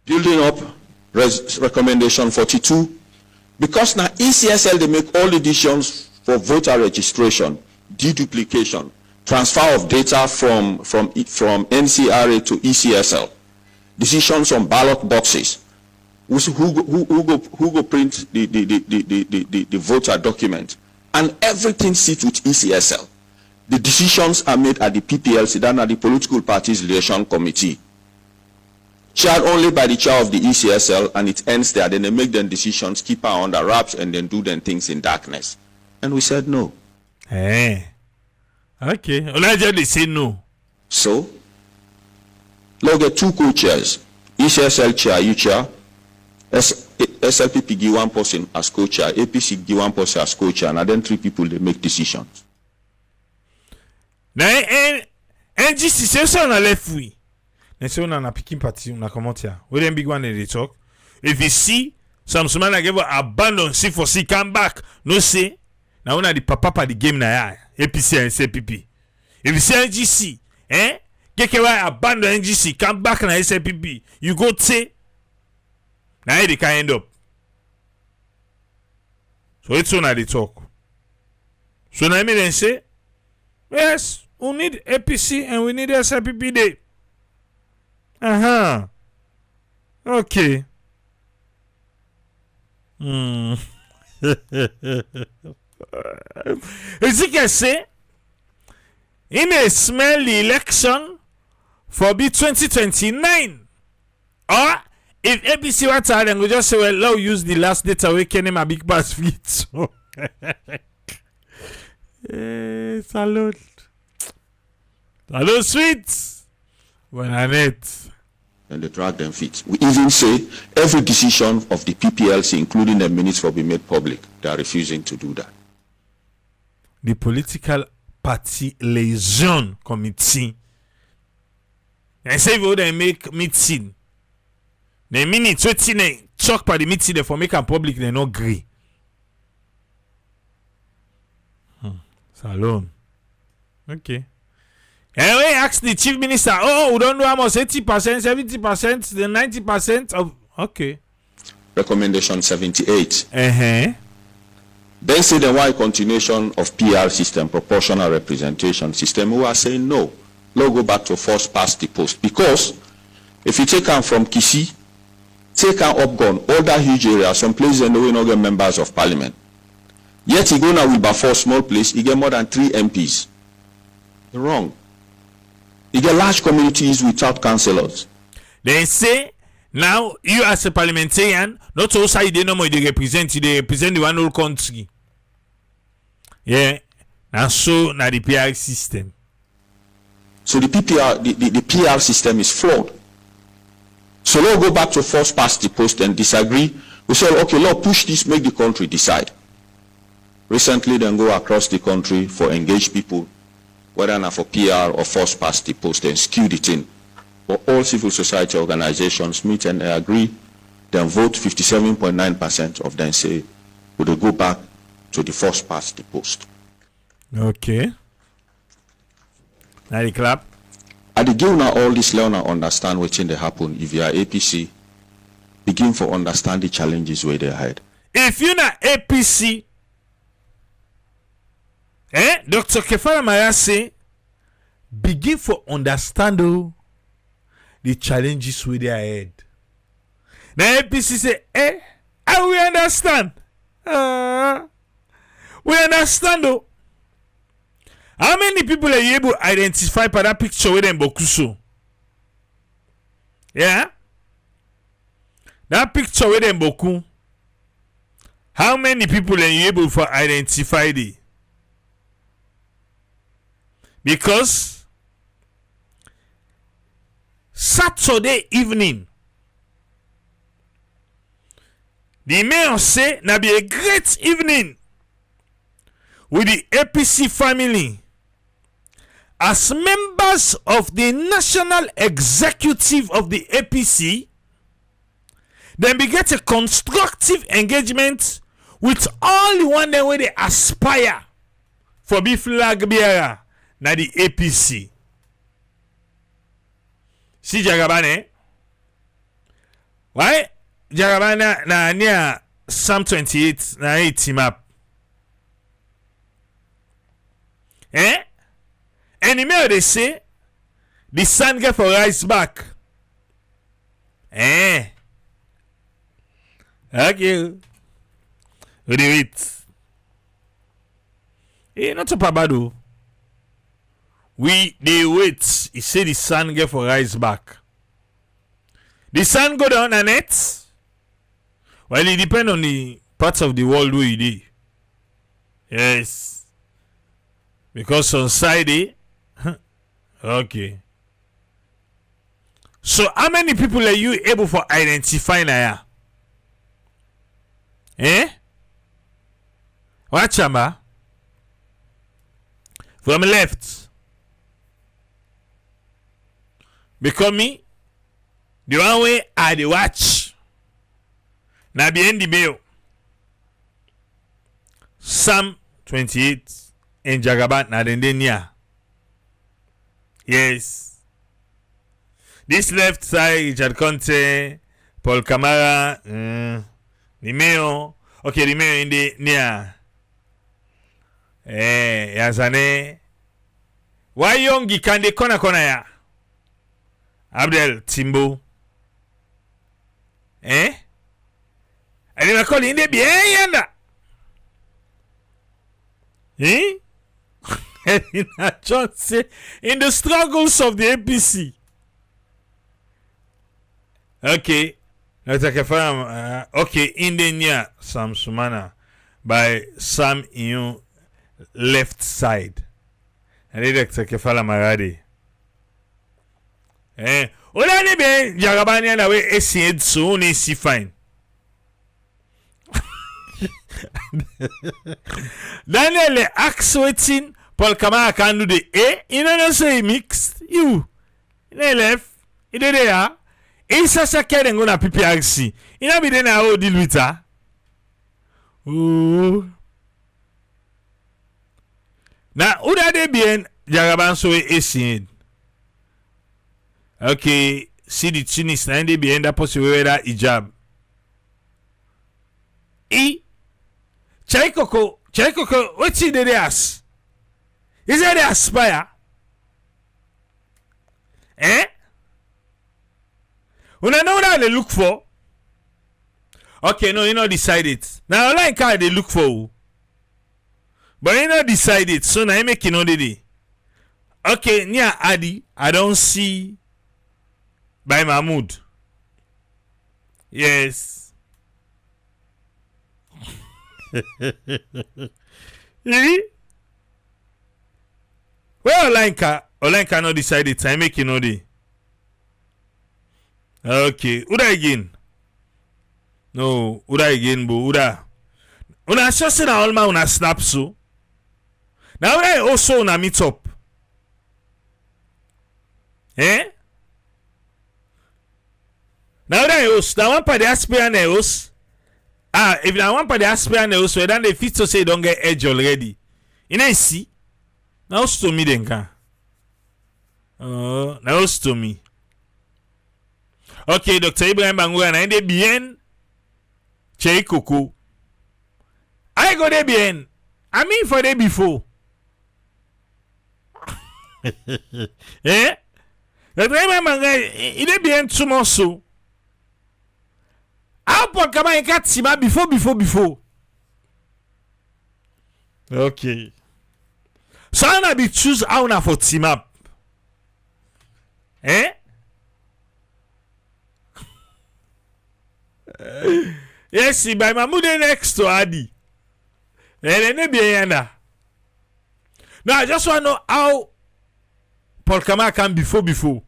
Building up recommendation 42. Because now ECSL they make all decisions for voter registration, deduplication, transfer of data from NCRA to ECSL, decisions on ballot boxes, who go print the voter document, and everything sits with ECSL. The decisions are made at the PPLC, that are the Political Parties Liaison Committee, chaired only by the chair of the ECSL, and it ends there. Then they make them decisions, keep her under wraps, and then do them things in darkness. And we said no. Okay. Elijah they say no. So, let's get 2 co-chairs. ECSL chair, you chair. SLPP give 1 person as co-chair. APC give 1 person as co-chair. And then 3 people they make decisions. Now, NGC say so na left we. Then say na picking party na come out here. We them big one they talk. If you see some man give abandon C for C come back. No say. Now when the papa the game na APC and SLPP. If you say NGC, get abandon NGC, come back na SLPP. You go say now they can end up. So it's on the talk. So now me then say, yes, we need APC and we need SLPP day. Okay. As you can say, in a smell the election for be 2029. Or if APC wants to, then we just say, well, let's use the last data we can name a big pass feet. So, salute. Salute, sweet. When I net. And they drag them feet. We even say every decision of the PPLC, including the minutes, will be made public. They are refusing to do that. The Political Party Liaison Committee. They say they make meeting. The minutes waiting they talk by the meeting they for make a public they not agree. Salon. Okay. Anyway, ask the chief minister. We don't know how much 80%, 70%, the 90% of. Okay. Recommendation 78. Then say the why continuation of PR system, proportional representation system. We are saying no. Let's go back to first past the post. Because if you take them from Kisi, take them up Gon, all that huge area, some places and we not get members of parliament. Yet he go now with Bafo small place, he get more than 3 MPs. Wrong. He get large communities without councillors. They say now you as a parliamentarian, not also you no more they represent the one whole country. Yeah. And so now the PR system. So the PPR, the PR system is flawed. So let's go back to first past the post and disagree. We say, okay, let's push this, make the country decide. Recently, then go across the country for engaged people, whether not for PR or first past the post, and skew it in. But all civil society organizations meet and agree, then vote 57.9% of them say, would they go back to the first past the post. Okay. Now the clap. At the game now, all this Leone understand what's in the happen. If you are APC, begin for understand the challenges where they ahead. If you're not APC, Dr. Kefala Maya say, begin for understand the challenges where they ahead. Now APC say, we understand. We understand. How many people are you able to identify by that picture with them Bokuso? Yeah? That picture with them Boku. How many people are you able to identify it? Because Saturday evening, the mayor say na be a great evening with the APC family as members of the national executive of the APC. Then we get a constructive engagement with all the one where they aspire for be flag bearer na the APC. See Jagabane? Why? Jagabane na near Psalm 28 na 8 map. And the mail they say the sun get for rise back. Okay. We do it. Not so bad. We they wait. He say the sun get for rise back. The sun go down and it. Well, it depends on the parts of the world where you do. Yes. Because on side okay. So how many people are you able for identifying now? Watch ama. From left. Because me, the one way I the watch. Now behind the mail. Psalm 28 in Jagaban na dendenia. Yes. This left side, Richard Conte, Paul Kamara, the mayor. Okay, the mayor in the near. Yazane. Why young can de kona ya? Abdel Timbo. I didn't call in the bien yanda. John say in the struggles of the APC. Okay. Okay, in the near Sam Sumana by Sam Iyon left side. And it is Kefala Maradi. Ola ni be Jagabani na we esi so ni si fine. Daniel ask wetin Paul Kamara can do the you know say mixed you. Left. It there. Isa sakere ngona PPRC. Ina bi na o deal with her. Ooh. Na uda de bien Jagaban so esi. Okay, see the Tunis na de bien that possible weather hijab. Chaikoko, what's in the ass? Is that the aspire? When I know what they look for. Okay, no, you know decide it. Now I like how they look for. But you know decide it. So now I make you know the day. Okay, near Adi, I don't see by Mahmoud. Yes. Well, online cannot decide the time, make you know the. Okay, Uda again. No, Uda again, bo Uda. Una sure say na all man una snap so. Now I also una meet up. Eh? Now that host, now one part the aspirant host. If na one part the aspirant host, then they fit to say don't get edge already. You know see? Now host to me then can. Now host to me. Okay, Dr. Ibrahim Bangura na inde bien. Chei Coco. I go there bien. I mean for there before. Eh? Dr. Ibrahim Bangura inde bien too much so. How pour comment il cat sima before. Okay. So I na be choose how na for team up. Eh? Yes, see, by my mother next to Adi. Then be yanda. Now I just want to know how Paul Kama can before.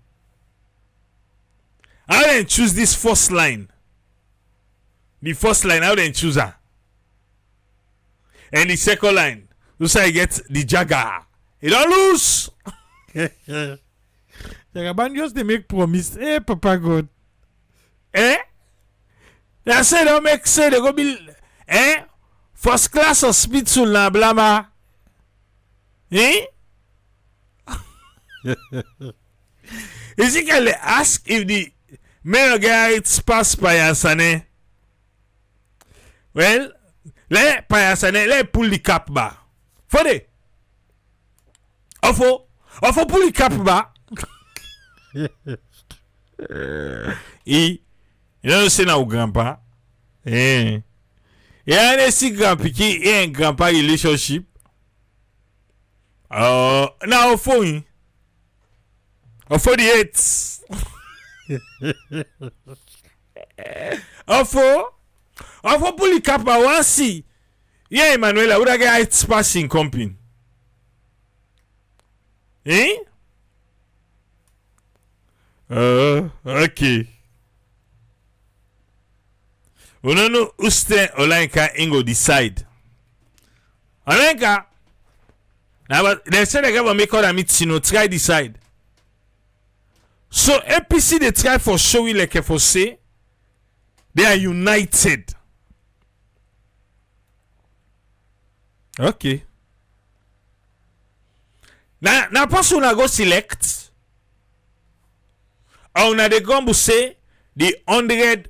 How then choose this first line? The first line, how then choose her? And the second line, you say I get the Jagger. You don't lose. Jagaban just they make promise. Eh, Papa God. Eh? They say don't make say they go be first class hospital na blama. Eh? Ezekiel ask if the male guys pass by Asane. Well, let Payasane let pull the cap bar. For the Ofo pull the cap bar. You know say now grandpa. Eh. Yeah, they see grandpa and grandpa relationship. Now for him. For the eights. For pull the cap bar one see. Yeah, Emanuela, would I get it's passing company? Eh? Okay. We don't know Uste Olanka Ingo decide. Olanka, now they say they gonna make all the meeting, try decide. So APC they try for showy like for say they are united. Okay. Now person na go select. Or na they go say the 100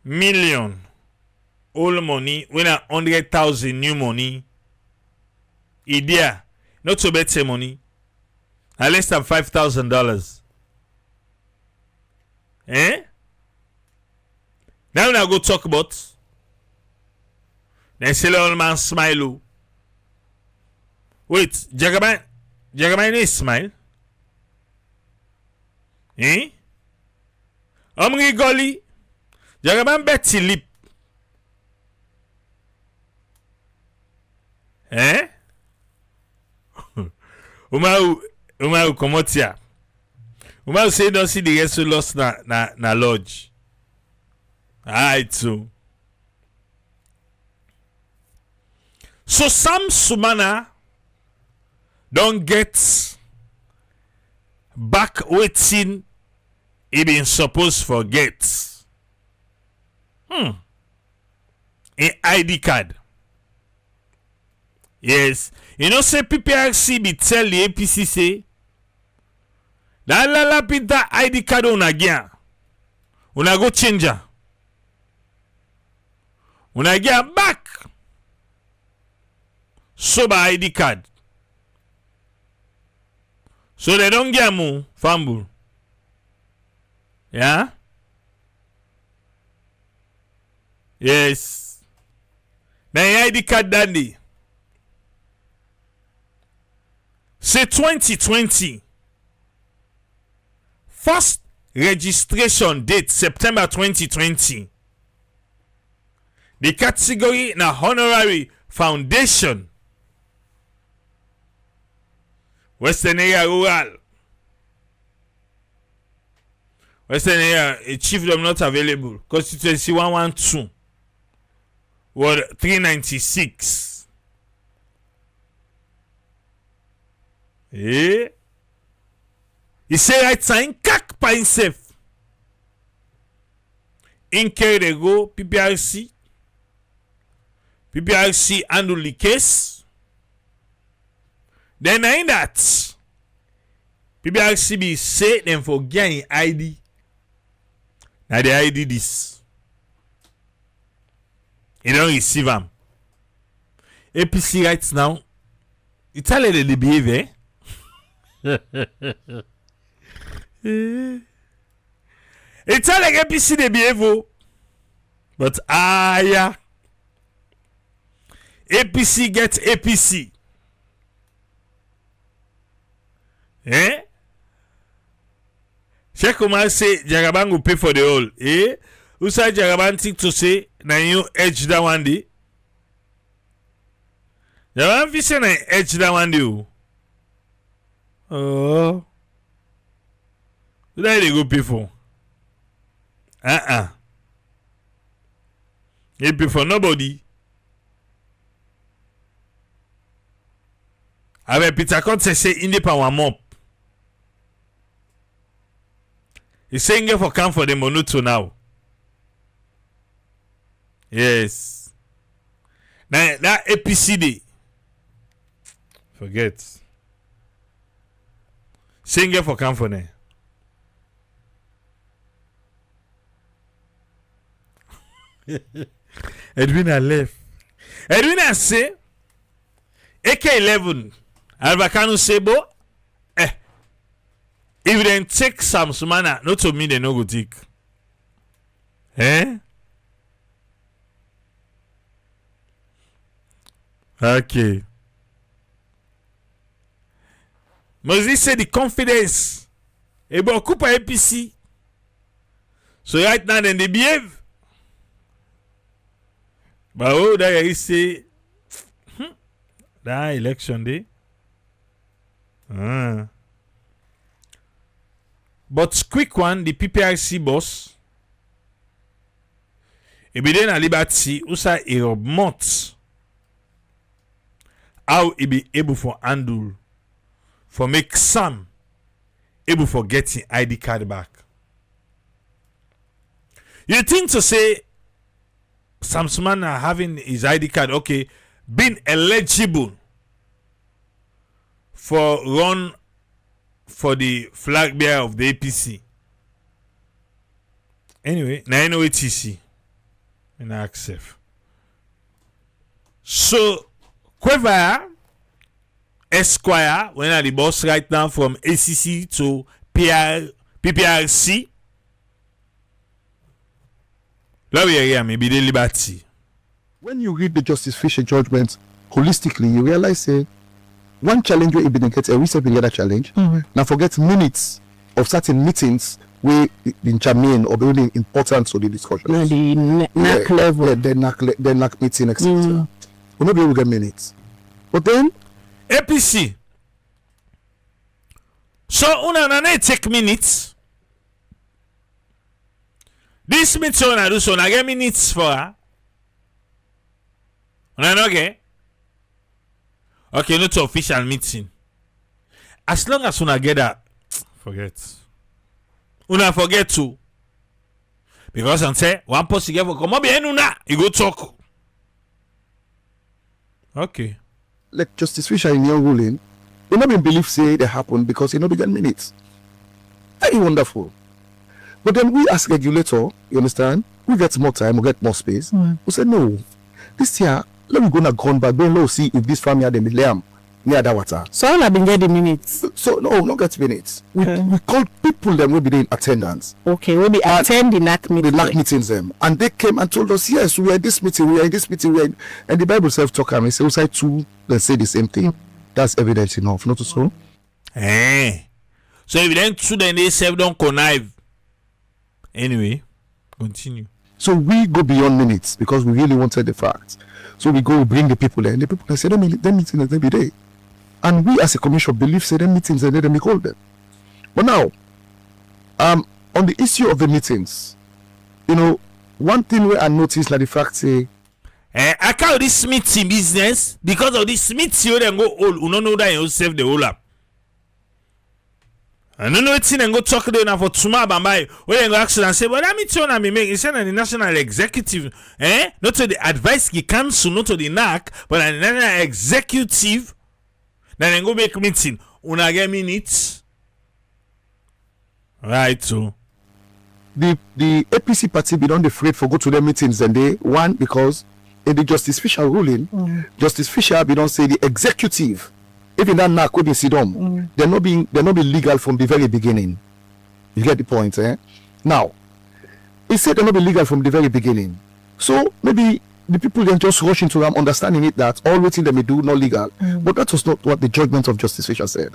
million old money when 100,000 new money. Idea not so better money. At less than $5,000. Eh? Now I go talk about. Then say old man smile. Wait, Jagaban is smile. Eh? Omri Goli. Jagaban Betty lip. Eh? Umaru komot here. Umaru say don't see the rest lost na lodge. Alright, so Sam Sumana don't get back waiting he been supposed forget. An ID card. Yes. You know say PPRC be tell the APC say that la pinta ID card una gyan. Una go change her. Una get back. So by ID card. So they don't get more fumble. Yeah? Yes. Now ID card dandy. Say 2020. First registration date September 2020. The category na honorary foundation. Western area rural. Western area, a chiefdom not available. Constituency 112. Ward 396. Eh? He say right sign, kak pa himself. In carry they go, PPRC. PPRC handle the case. Then in that, PPRC be say them for getting ID. Now the ID this. You don't receive them. APC right now, you tell them the behavior. It's all like APC they behave, but yeah, APC gets APC. Eh? Check comment say Jagaban will pay for the whole. Eh? Who said Jagaban think to say na you edge that one day? Jagaban fi say na edge that one day. Oh. Who that they go pay for? They pay for nobody. Avec Peter Conte say in the power mop. He's saying for come for the monuto now. Yes. Now that APCD. Forget. Saying for come for them. Edwina left. Edwina say AK11 Alvacano Sebo if they take some sumana, not to me they no go take. Eh? Okay. Moses say the confidence about Cooper APC. So right now then they behave. But oh, that is say that election day. But quick one, the PPRC boss. E be den a liberty usa e remonte how he be able for handle for make some able for getting ID card back. You think to say Samsman having his ID card, okay, being eligible for run for the flag bearer of the APC. Anyway, now I know ATC. And I accept. So, Quiver Esquire, when are the boss right now from ACC to PPRC? Là, we are maybe the liberty. When you read the Justice Fisher judgment holistically, you realize one challenge where it didn't get a recent the other challenge. Now forget minutes of certain meetings where in germane or really important to the discussion. No, the NAC level. Yeah, the NAC meeting, etc. We'll not be able to get minutes. But then APC. So una take minutes. This meeting una do so una get minutes for her. Una no get. Okay, not official meeting. As long as una get that, forget. Una forget to. Because I say one person get for come up behind una, you go talk. Okay. Like Justice Fisher in your ruling, we not been believe say they happen because you know they get minutes. Very wonderful. But then we as regulator, you understand, we get more time, we get more space. We say no. This year, let me go na gone back, then let's see if this family had them Leam near that water. So I been getting minutes. So no, not get minutes. We called people them will be in attendance. Okay, we'll be attending that meeting. The NAC meetings them. And they came and told us, yes, we are in this meeting, we are in this meeting, we are in... And the Bible self talk and say outside two they say the same thing. That's evidence enough, not so. So evidence two then they self don't connive. Anyway, continue. So we go beyond minutes because we really wanted the facts. So we go bring the people there, and the people can say, them meetings every day. And we as a commission believe say them meetings and let them hold them. But now, on the issue of the meetings, one thing where I noticed like the fact say I call this meeting business because of this meeting you then go all you know that you save the whole up. I don't know it's and go talk there for tomorrow by when you go action and say, but that meeting I make it's the national executive, not to the advisory council, not to the NAC, but the national executive. Then go make meeting. Una get minutes. Right so. The APC party be not afraid for go to their meetings and they one because in the Justice Fisher ruling, Justice Fisher be don't say the executive, even that NAC could be sit down, they're not being legal from the very beginning. You get the point, eh? Now, he said they're not be legal from the very beginning. So maybe the people then just rush into them understanding it that all waiting they may do not legal. But that was not what the judgment of Justice Fisher said.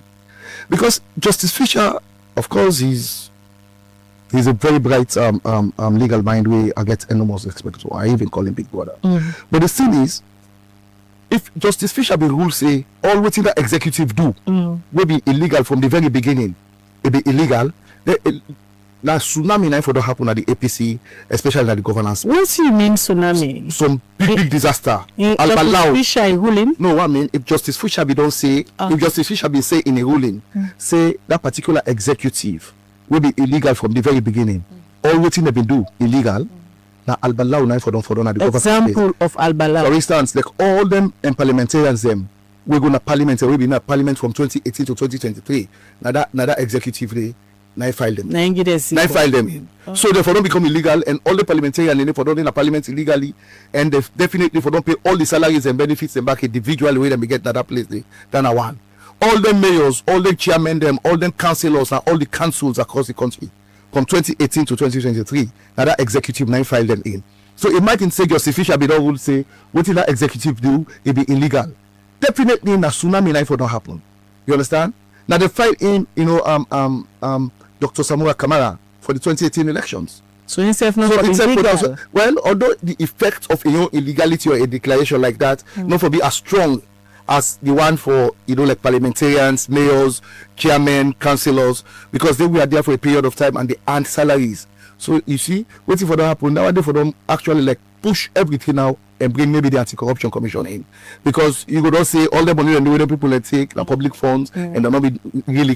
Because Justice Fisher, of course, he's a very bright legal mind way I get enormous respect to. I even call him Big Brother. But the thing is, if Justice Fisher be rule say all waiting that executive do will be illegal from the very beginning, it be illegal. Now tsunami now for don't happen at the APC, especially at the governance. What do you mean tsunami? Some big disaster. Justice Fisher ruling? No, I mean if Justice Fisher be don't say, if Justice Fisher be say in a ruling, say that particular executive will be illegal from the very beginning. All waiting they been do illegal. Now Albalau now for don't at the example of Albalau. For instance, like all them parliamentarians them we're gonna parliament we be in a parliament from 2018 to 2023. Now that executive day. Now file them. Now file them in. So therefore don't become illegal and all the parliamentarians in for don't in a parliament illegally and they definitely for don't pay all the salaries and benefits them back individually where they get that place they than a one. All the mayors, all the chairmen them, all the councillors and all the councils across the country from 2018 to 2023. Now that executive now file them in. So it might say Justice Fisher be don't will say what did that executive do? It be illegal. Definitely na tsunami now for don't happen. You understand? Now they file in, Dr. Samura Kamara for the 2018 elections. So himself not illegal. Well, although the effect of illegality or a declaration like that not for be as strong as the one for like parliamentarians, mayors, chairmen, councillors, because they were there for a period of time and they earned salaries. So you see, waiting for that happen nowadays for them actually like push everything now and bring maybe the anti-corruption commission in, because you could not say all the money and the people that take the public funds and they're not be really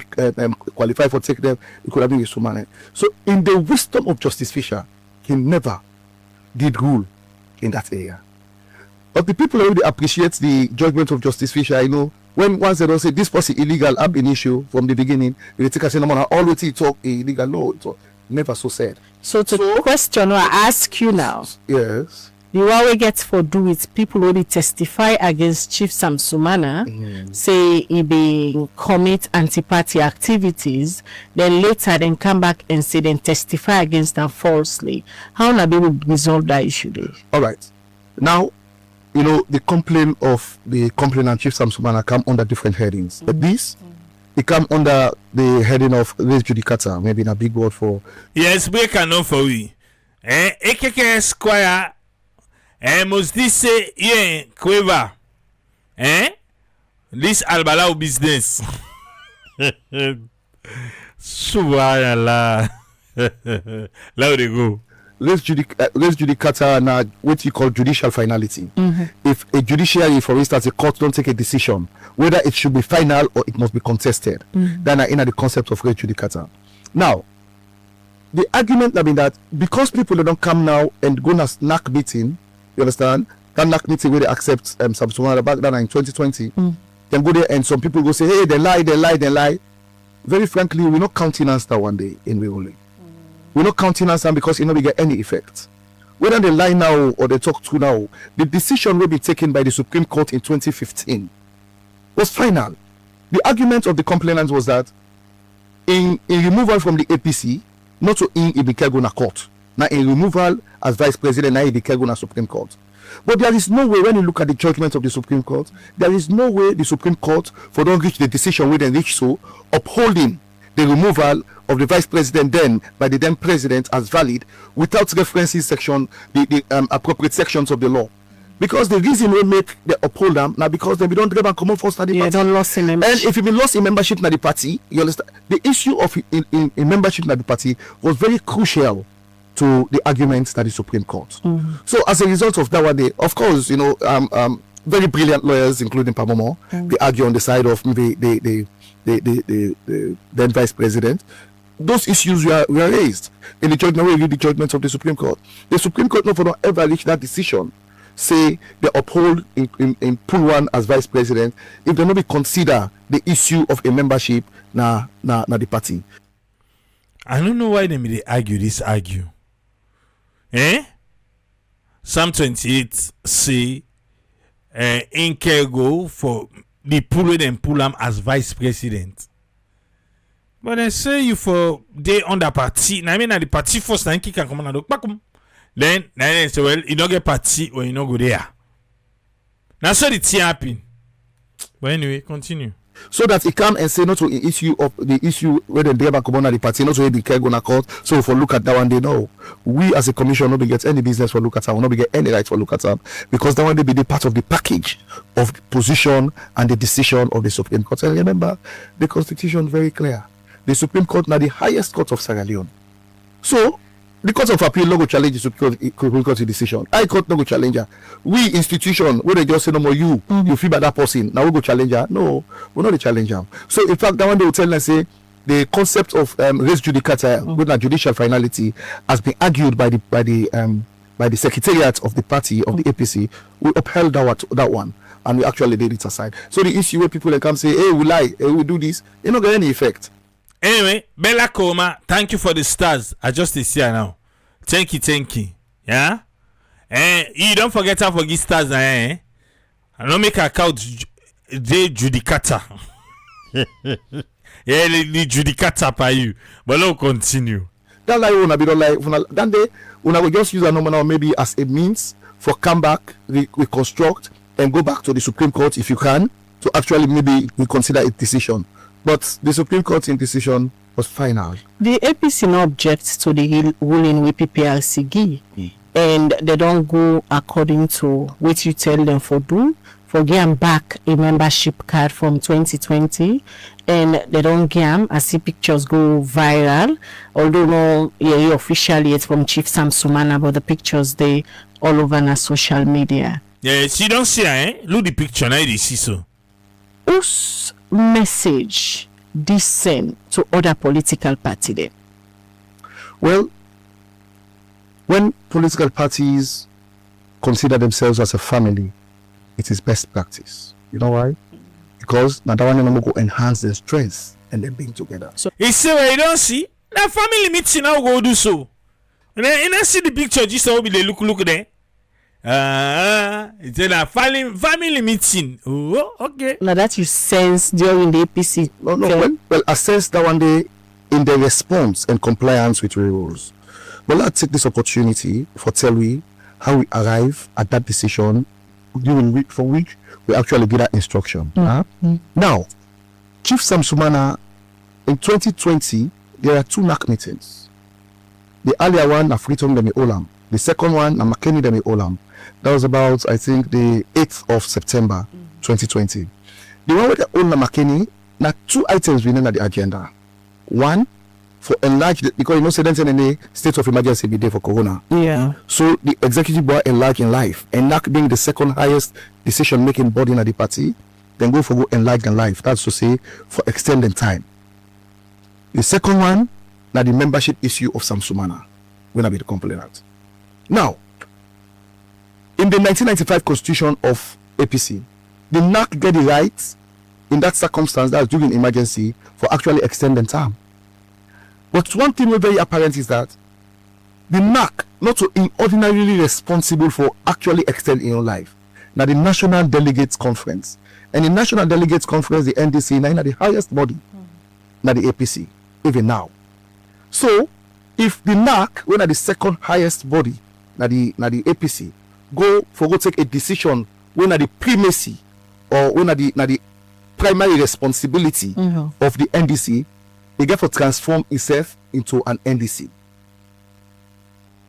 qualified for take them. It could have been so money. So in the wisdom of Justice Fisher, he never did rule in that area. But the people already appreciate the judgment of Justice Fisher. When once they don't say this person illegal ab initio from the beginning, they take us in the morning all the talk illegal. No, it was never so said. So the question I ask you now. Yes. The one we get for do it, people already testify against Chief Sam Sumana, say he be commit anti-party activities, then later then come back and say then testify against them falsely. How na be will resolve that issue there? All right. Now, the complaint of the complainant Chief Sam Sumana come under different headings. But this, it come under the heading of res judicata, maybe in a big word for. Yes, we can know for we. AKK Squire. Must this say quiver? This Albalau business. Subhanallah. Let it go. Res judicata na what you call judicial finality. If a judiciary, for instance, a court don't take a decision whether it should be final or it must be contested, then I enter the concept of res judicata. Now, the argument I mean that because people don't come now and go to snack meeting. You understand? That NAC meeting where they accept Samsung back then in 2020. Then go there and some people go say, hey, they lie. Very frankly, we're not countenance that one day in Leone. We're not countenance them because we get any effect. Whether they lie now or they talk to now, the decision will be taken by the Supreme Court in 2015 was final. The argument of the complainant was that in removal from the APC, not to in Ibikeguna court. Now in removal as vice president, now Ibikeguna Supreme Court. But there is no way, when you look at the judgment of the Supreme Court, there is no way the Supreme Court for don't reach the decision where they reach so, upholding the removal of the vice president then by the then president as valid without referencing the appropriate sections of the law. Because the reason we make the uphold them now because they don't drive and come out first at the party. don't lost in membership. And if you been lost in membership in the party, you understand the issue of in membership in the party was very crucial to the arguments that the Supreme Court. So as a result of that one day, of course, very brilliant lawyers, including Pamomo, they argue on the side of the then Vice President. Those issues were raised in the judgment. We read the judgments of the Supreme Court. The Supreme Court not ever reached that decision. Say they uphold in pool one as Vice President if they not be consider the issue of a membership na the party. I don't know why they may argue. Psalm 28 say Inke go for the pull and pull him as Vice President. But they say you for they on the party. I mean, the party first and kick and come on and then they say, well, you don't get party or you don't go there. Now, so the tea happen. But anyway, continue. So that it come and say not to the issue where the driver come on at the party, not to the care gonna court. So for look at that one, they know we as a commission not be get any business for look at them, will not be get any right for look at them because that one they be the part of the package of the position and the decision of the Supreme Court. And remember, the Constitution very clear. The Supreme Court now the highest court of Sierra Leone. So the Court of Appeal no go challenge the Supreme Court decision. High Court no go challenge her. We institution where they just say no more you feel by that person. Now we go challenge her. No, we're not the challenger. So in fact that one they will tell us say the concept of res judicata with a judicial finality has been argued by the secretariat of the party of the APC. We upheld that one and we actually did it aside. So the issue where people come say, hey, we lie, hey, we do this, it not got any effect. Anyway, Bella Koma, thank you for the stars. I just is here now. Thank you. Yeah? You don't forget to forget stars, I don't make a count the judicata. Yeah, the judicata by you. But let's continue. That lie will be like then they will just use a number maybe as a means for come back, reconstruct, and go back to the Supreme Court if you can, to actually maybe reconsider a decision. But the Supreme Court's decision was final. The APC no object to the ruling with PPLC give, and they don't go according to what you tell them for do. For give back a membership card from 2020, and they don't give I see pictures go viral. Although no officially it's from Chief Sam Sumana, but the pictures they all over na social media. Yeah, she don't see look the picture now they see so. Whose message this send to other political parties then? Well, when political parties consider themselves as a family, it is best practice. You know why? Because now that one go enhance their strength and then being together. So it's say you don't see that family meeting now go do so. And then you see the picture just how be they look there. It's a family meeting. Oh, okay. Now that you sense during the APC. Well, assess that one day in the response and compliance with rules. But let's take this opportunity for tell we how we arrive at that decision for which we actually get that instruction. Now, Chief Sam Sumana, in 2020, there are 2 NAC meetings. The earlier one, na Freetown Demi Olam. The second one, na Makeni Demi Olam. That was about, I think, the 8th of September 2020. The one with the old Makeni, now 2 items within the agenda. One, for enlarged, because you know, say in the state of emergency be there for Corona. Yeah. So the executive board enlarge in life, and NAC being the second highest decision-making body in the party, then go for enlarge in life. That's to say, for extended time. The second one, now the membership issue of Sam Sumana, when I be the complainant. Now, in the 1995 constitution of APC, the NAC get the right in that circumstance, that's during emergency, for actually extending term. But one thing we're very apparent is that the NAC not so ordinarily responsible for actually extending your life. Now the National Delegates Conference. And the National Delegates Conference, the NDC, now the highest body, now the APC, even now. So if the NAC, when at the second highest body, now the APC, go take a decision when at the primacy or when at the primary responsibility of the NDC, they get to transform itself into an NDC.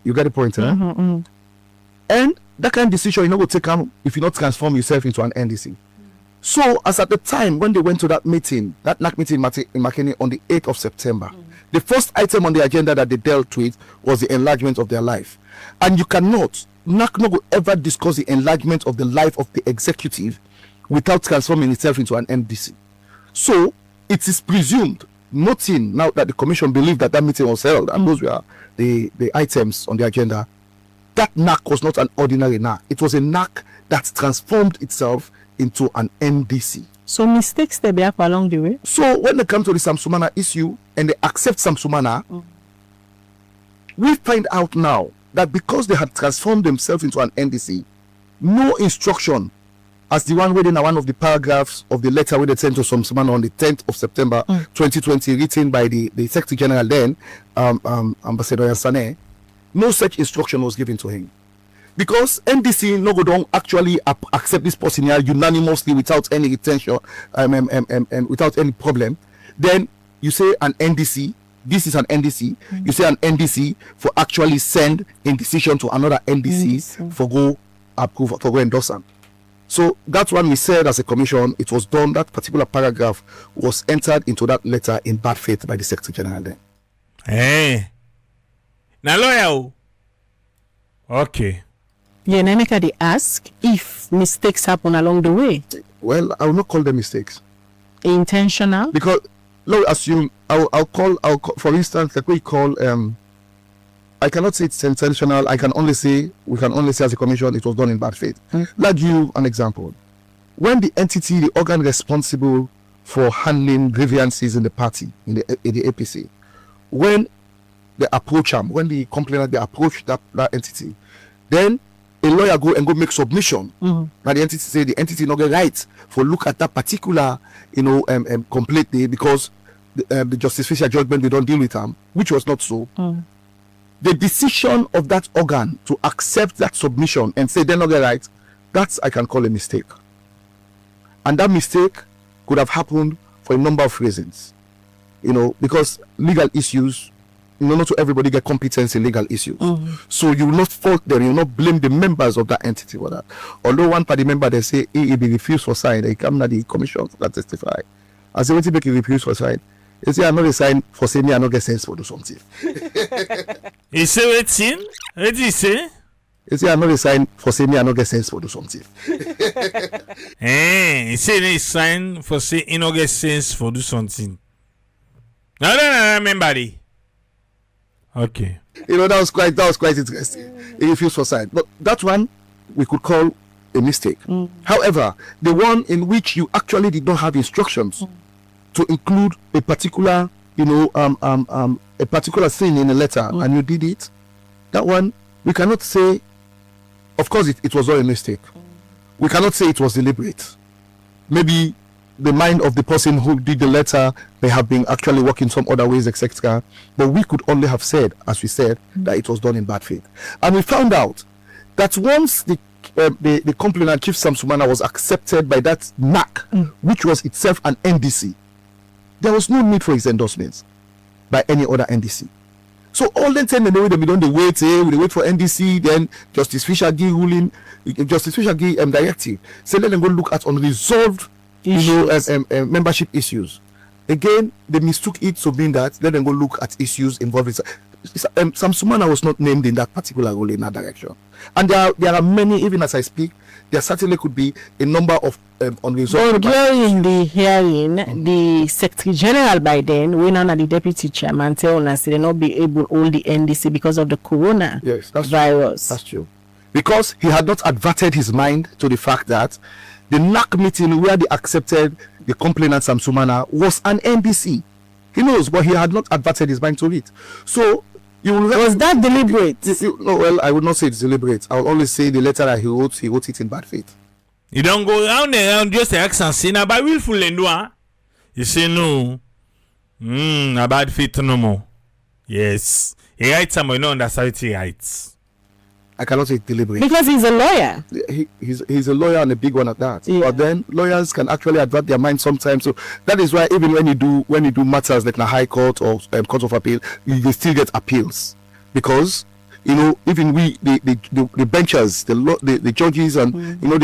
You get the point, huh? And that kind of decision you know go take if you not transform yourself into an NDC. So as at the time when they went to that meeting, that NAC meeting in Makeni on the 8th of September, the first item on the agenda that they dealt with was the enlargement of their life. And you cannot, NAC no go ever discuss the enlargement of the life of the executive without transforming itself into an NDC. So it is presumed, noting now that the commission believed that meeting was held and those were the items on the agenda, that NAC was not an ordinary NAC. It was a NAC that transformed itself into an NDC. So mistakes they be up along the way. So when they come to the Samsumana issue and they accept Samsumana, we find out now that because they had transformed themselves into an NDC, no instruction, as the one within one of the paragraphs of the letter where they sent to Samsumana on the 10th of September 2020, written by the Secretary General then, Ambassador Yassane, no such instruction was given to him. Because NDC no go don't actually accept this person here unanimously without any retention and without any problem, then you say an NDC, this is an NDC, you say an NDC for actually send a decision to another NDC for go approve, for go endorse them. So that's when we said as a commission, it was done, that particular paragraph was entered into that letter in bad faith by the Secretary General then. Hey. Now lawyer. Okay. Yeah, Nemeka, they ask if mistakes happen along the way. Well, I will not call them mistakes. Intentional? Because, let's assume, I'll call, for instance, like we call, I cannot say it's intentional, we can only say as a commission, it was done in bad faith. Like you, an example. When the entity, the organ responsible for handling grievances in the party, in the APC, when they approach them, when the complainant, they approach that entity, then a lawyer go make submission. And the entity say the entity not get right for look at that particular, complaint day because the Justice Fisher judgment we don't deal with them, which was not so. The decision of that organ to accept that submission and say they're not get right, that's I can call a mistake. And that mistake could have happened for a number of reasons. Because legal issues, not to everybody get competence in legal issues. So you will not fault them, you will not blame the members of that entity for that. Although one party member they say he be refused for sign, they come to the commission that testify. As they want to make a refuse for sign, they say I'm not a sign for saying me I not get sense for do something. He say what did he say? He say I'm not a sign for saying me I not get sense for do something. He say he sign for saying he not get sense for do something. No, remember it. Okay. That was quite interesting. He refused for sign. But that one we could call a mistake. However, the one in which you actually did not have instructions to include a particular, a particular thing in a letter and you did it, that one we cannot say, of course it was all a mistake. We cannot say it was deliberate. Maybe the mind of the person who did the letter may have been actually working some other ways, etc. But we could only have said, as we said, that it was done in bad faith. And we found out that once the complainant, Chief Samsumana, was accepted by that NAC, which was itself an NDC, there was no need for his endorsements by any other NDC. So all the time they don't wait, we wait for NDC, then Justice Fisher give ruling, Justice Fisher give directive. So let them go look at unresolved membership issues. Again, they mistook it to mean that let them go look at issues involving. Samsumana was not named in that particular role in that direction. And there are many, even as I speak, there certainly could be a number of unresolved. But during the hearing, the Secretary General by then, when under the Deputy Chairman, tell us they not be able to hold the NDC because of the corona virus. That's true. Because he had not adverted his mind to the fact that the NAC meeting where they accepted the complainant Samsumana was an NDC. He knows, but he had not adverted his mind to it. So was that deliberate? No, well, I would not say it's deliberate. I will only say the letter that he wrote it in bad faith. You don't go around there and just ask and say, "Na by willful and do." You say no. A bad faith no more. Yes, he writes somewhere. No, that's how he writes. I cannot say deliberate because he's a lawyer. He's a lawyer and a big one at that. Yeah. But then lawyers can actually advert their mind sometimes. So that is why even when you do matters like the High Court or Court of Appeal, you still get appeals because even we the benchers, the judges, and they are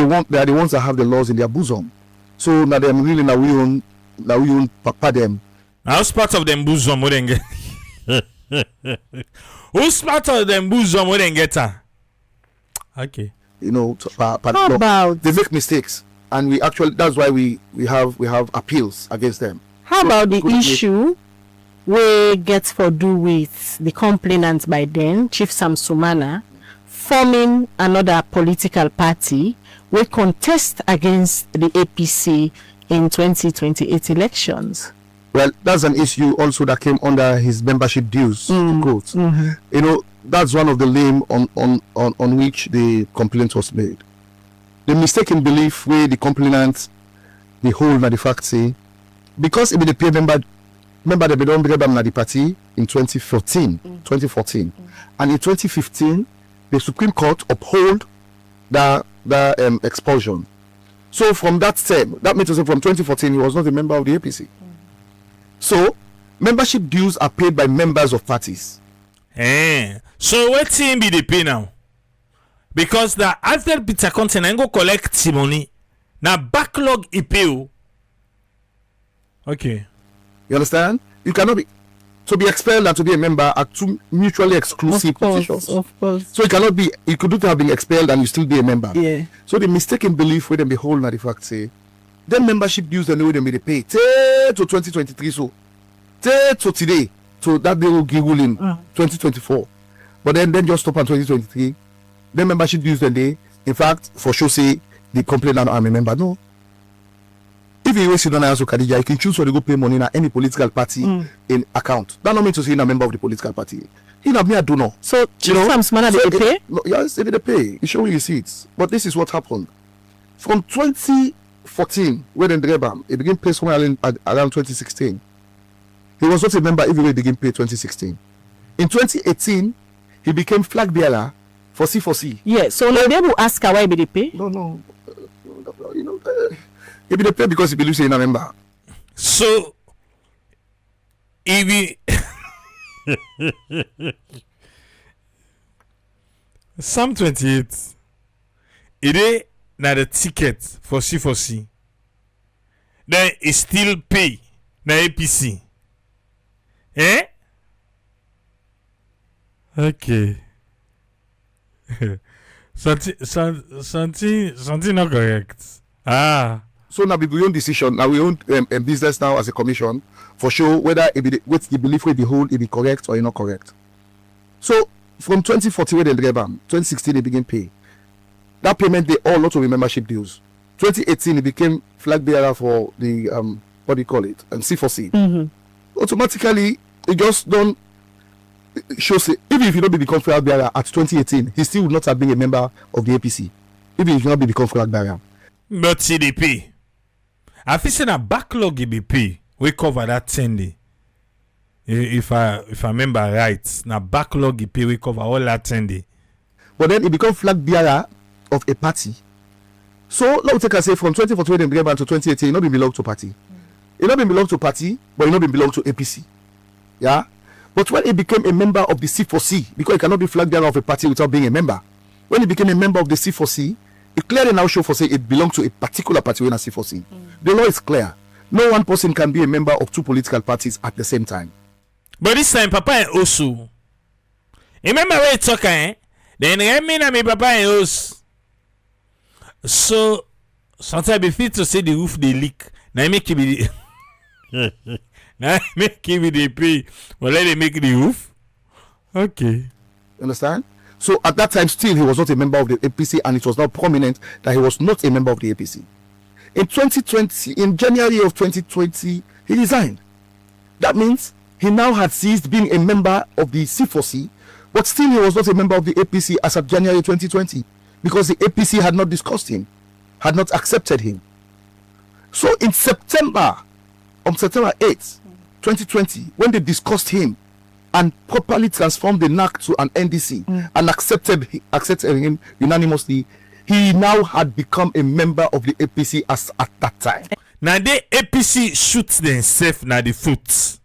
the ones that have the laws in their bosom. So now them really now we own papa them. How's part of them bosom more than get? Who's part of them bosom more than get her? Okay. How about they make mistakes, and we actually that's why we have appeals against them. How about the issue we get for do with the complainant by then, Chief Sam Sumana, forming another political party we contest against the APC in 2028 elections? Well, that's an issue also that came under his membership dues. Quote. That's one of the lane on which the complaint was made. The mistaken belief where the complainant the whole na the fact say because it be the peer member they be don't grab na the party in 2014, and in 2015 the Supreme Court uphold the expulsion. So from that term, that means to say from 2014 he was not a member of the APC. So membership dues are paid by members of parties. So what team be the pay now? Because the after Peter Content go collect money. Now backlog appeal. Okay. You understand? You cannot be to be expelled and to be a member are two mutually exclusive positions. Of course. So it cannot be. You could have been expelled and you still be a member. Yeah. So the mistaken belief where them be whole na the fact say, then membership dues and the way they be pay to 2023 so to today. So that they will give in 2024. But then just stop on 2023. Then membership dues then they, in fact, for sure say the complainant I'm a member. No. If you sit down and ask Khadija, you can choose where to go pay money in any political party in account. That don't mean to say you're a member of the political party. You know, me I do know. So Chief Sam Sumana they pay? No, yes, they pay. You show you receipts. But this is what happened. From 2014, when the Drebam, it began pay somewhere around 2016. He was not a member even when they began pay 2016. In 2018, he became flag bearer for C4C. Yeah, so now they will ask why they pay? No. He be the pay because he believes he's a member. So if we Psalm 28 it is not the ticket for C4C. Then it still pay na APC. Okay. Something not correct. So now we own decision. Now we own business now as a commission for sure whether it be what the belief will be hold it be correct or not correct. So from 2014 when they Rebam, 2016 they begin pay. That payment they all lot of membership dues. 2018 it became flag bearer for the what do you call it? C4C. Automatically it just don't show say even if you don't become flag bearer at 2018, he still would not have been a member of the APC. Even if you not become flag bearer. But CDP. I feel say a backlog EBP we cover that 10 day. If I remember right, now backlog EP we cover all that 10 day. But then it become flag bearer of a party. So now take I say from 2014 to 2018, it not been belong to party. It not been belong to party, but it not been belong to APC. Yeah. But when it became a member of the C4C, because it cannot be flag bearer of a party without being a member. When it became a member of the C4C, it clearly now show for say it belongs to a particular party when I C4C. The law is clear. No one person can be a member of two political parties at the same time. But this time, Papa and Osu. Remember where it's talking, Then me and me Papa and Osu. So sometimes be fit to say the roof they leak. Now make it be now make it be the pay. Well, let them make the roof. Okay. Understand? So at that time, still he was not a member of the APC, and it was now prominent that he was not a member of the APC. In 2020, in January of 2020, he resigned. That means he now had ceased being a member of the C4C, but still he was not a member of the APC as of January 2020, because the APC had not discussed him, had not accepted him. So in September, on September 8th, 2020, when they discussed him, and properly transformed the NAC to an NDC and accepted him unanimously, he now had become a member of the APC as at that time. Now the APC shoots themselves na the foot.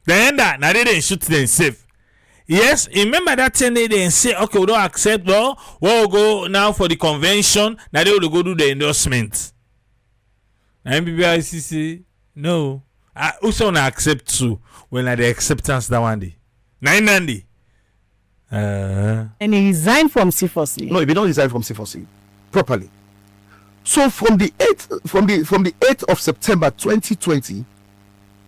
Then that now they didn't shoot themselves. Yes, remember that thing they say, okay, we don't accept law. We'll go now for the convention. Now they will go do the endorsement. And MPPIC say, no. I also want to accept too. When the acceptance that one day. 990. And he resigned from C4C. No, he did not resign from C4C properly. So from the 8th of September 2020,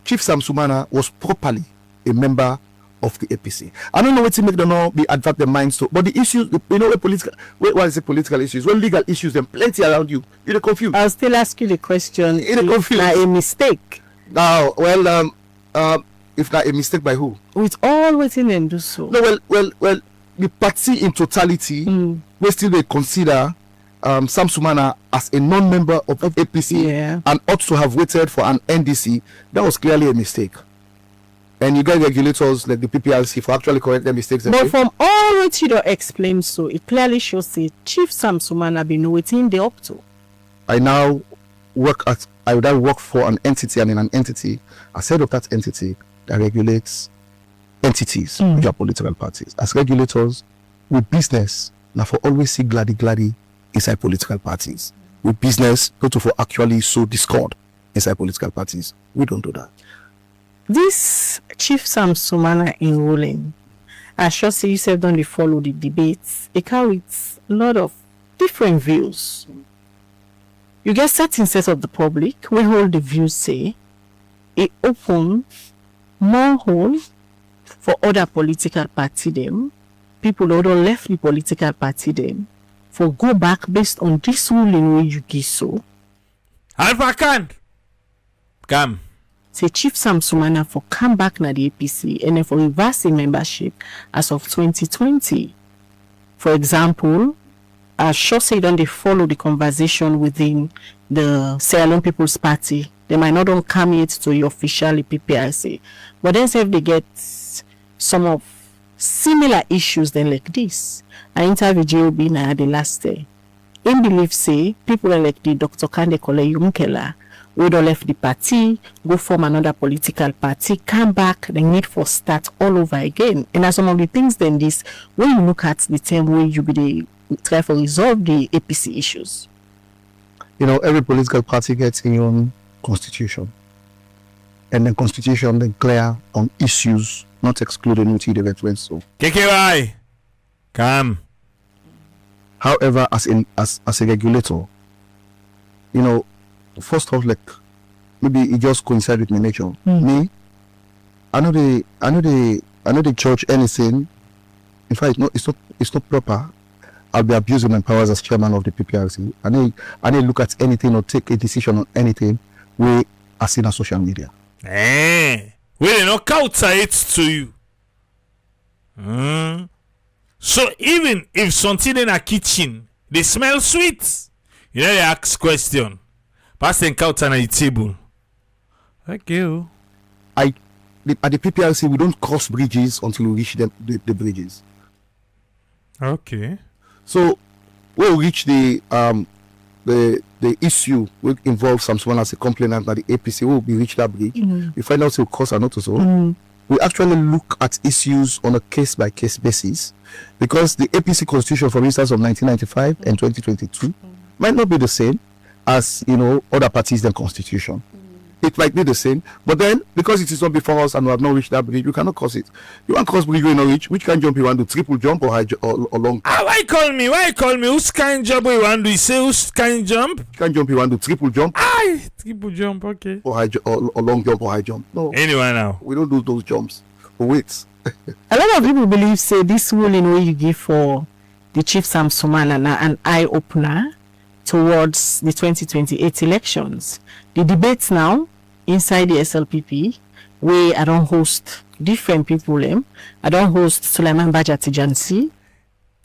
Chief Sam Sumana was properly a member of the APC. I don't know what to make them all be advert their minds to, but the issues, you know, what is the political issues? Well, legal issues, them plenty around you. You're confused. I'll still ask you the question. You're confused. Like a mistake. Now, well, if not a mistake by who? With all waiting and do so. No, well, the party in totality, we still they consider Sam Sumana as a non-member of APC and ought to have waited for an NDC. That was clearly a mistake. And you get regulators like the PPRC for actually correct their mistakes. But from all what you don't explain, so it clearly shows the Chief Sam Sumana been waiting the up to. I would now work for an entity, and in an entity, as head of that entity that regulates entities, which are political parties. As regulators, with business, now for always see gladdy inside political parties. With business, not to for actually sow discord inside political parties. We don't do that. This Chief Sam Sumana enrolling, I sure say you said don't follow the debates. It carries a lot of different views. You get certain sets of the public we hold the views say it open more hole for other political party them, people who don't left the political party them, for go back based on this ruling where you give so. Alpha can come. Say Chief Sam Sumana for come back na the APC and then for reverse in membership as of 2020. For example, I sure say don't they follow the conversation within the Sierra Leone People's Party. They might not don't come yet to your officially PPRC. But then say if they get some of similar issues then like this. I interviewed JOB na the last day. In belief say people like the Dr. Kande Kole Yumkela we don't left the party, go form another political party, come back, the need for start all over again. And as some of the things then this, when you look at the term where you be the try to resolve the APC issues. You know, every political party gets its own constitution. And the constitution then clear on issues not excluding which they went so. KKY, come. However, as a regulator, you know, first off, like maybe it just coincide with my nature. Me, I know the church anything. In fact, it's not proper. I'll be abusing my powers as chairman of the PPRC. I need look at anything or take a decision on anything we are seen on social media. We did not counter it to you. So even if something in a kitchen they smell sweet, you know they ask question. Pass the encounter on the table. Okay. At the PPRC we don't cross bridges until we reach the bridges. Okay. So we'll reach the issue will involve someone as a complainant that the APC will be reached that bridge. We find out it will cost or not so. We actually look at issues on a case by case basis because the APC constitution, for instance, of 1995 and 2022 might not be the same as other parties than constitution. It might be the same, but then because it is not before us and we have not reached that bridge, you cannot cross it. You want cross bridge you not reach? Which kind of jump you want to triple jump or high or long? Why call me? Who's kind jump you want to? You say who's kind jump? Which kind jump you want to triple jump? Triple jump, okay. Or high or long jump or high jump? No. Anyway now. We don't do those jumps. Wait. A lot of people believe say this ruling where you give for the Chief Sam Sumana an eye opener towards the 2028 elections. The debates now inside the SLPP, where I don't host different people. I don't host Suleiman Bajati Jansi.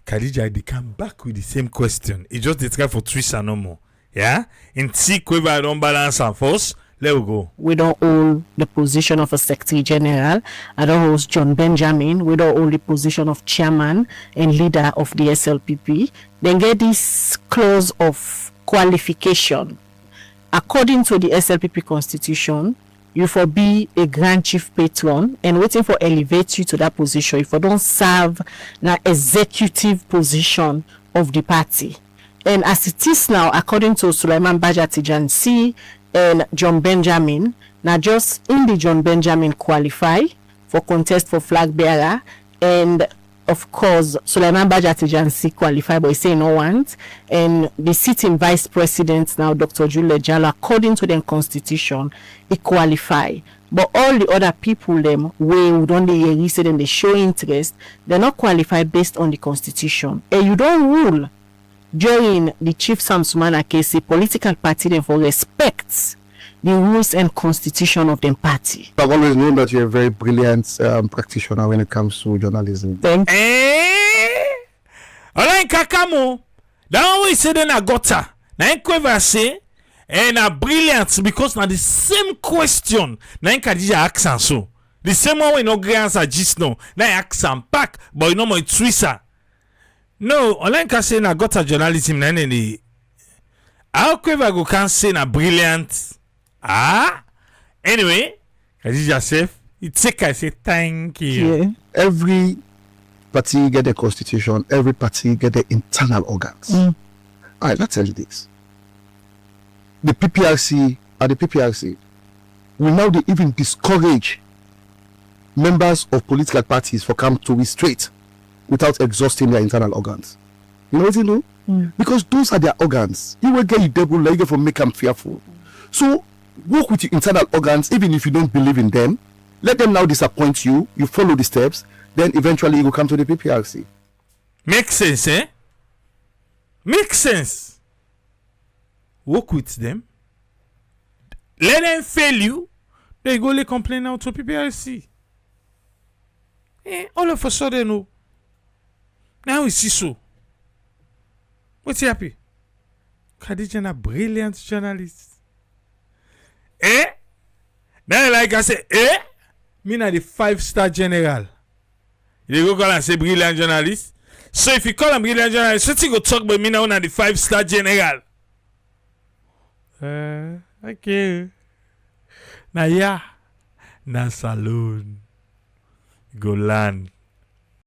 Khadija, they come back with the same question. It just they try for twist and no more. Yeah? In seek whether I don't balance and force, let we go. We don't hold the position of a Secretary General. I don't host John Benjamin. We don't hold the position of chairman and leader of the SLPP. Then get this clause of qualification. According to the SLPP constitution, you for be a grand chief patron and waiting for elevate you to that position. If you don't serve na executive position of the party. And as it is now, according to Suleiman Bajatijansi and John Benjamin, now just in the John Benjamin qualify for contest for flag bearer, and of course Suleiman Bajatijansi qualify, but he say no want, and the sitting vice president now Dr. Juliet Jallo, according to the constitution, he qualify. But all the other people them we would only say them they show interest, they're not qualified based on the constitution. And you don't rule during the Chief Samsumana case, the political party therefore respects the rules and constitution of the party. I've always known that you're a very brilliant practitioner when it comes to journalism. Thank you. Ola kakamo. That one we say then I got her. Na enkweva say and a brilliant because now the same question na Khadija accent so. The same one we no grant answer just now. Na accent pack but you know my twisa. No, Olenka say na got a journalism na any. How quiver go can say na brilliant. Anyway, Khadija Sef, it's I say thank you. Yeah. Every party get a constitution, every party get their internal organs. All right, let's tell you this. The PPRC will now they even discourage members of political parties for come to be straight without exhausting their internal organs. You know what you know? Because those are their organs. You will get you devil like for make them fearful. So work with your internal organs, even if you don't believe in them. Let them now disappoint you. You follow the steps. Then eventually you will come to the PPRC. Makes sense, eh? Makes sense. Work with them. Let them fail you. They go complain now to PPRC. All of a sudden, no. Now we see so. What's happy? Khadija a brilliant journalist. Now like I say, me na the 5-star general. You go call and say brilliant journalist. So if you call him brilliant journalist, what you go talk about me now na the 5-star general? Okay. Now yeah, na saloon. Go land.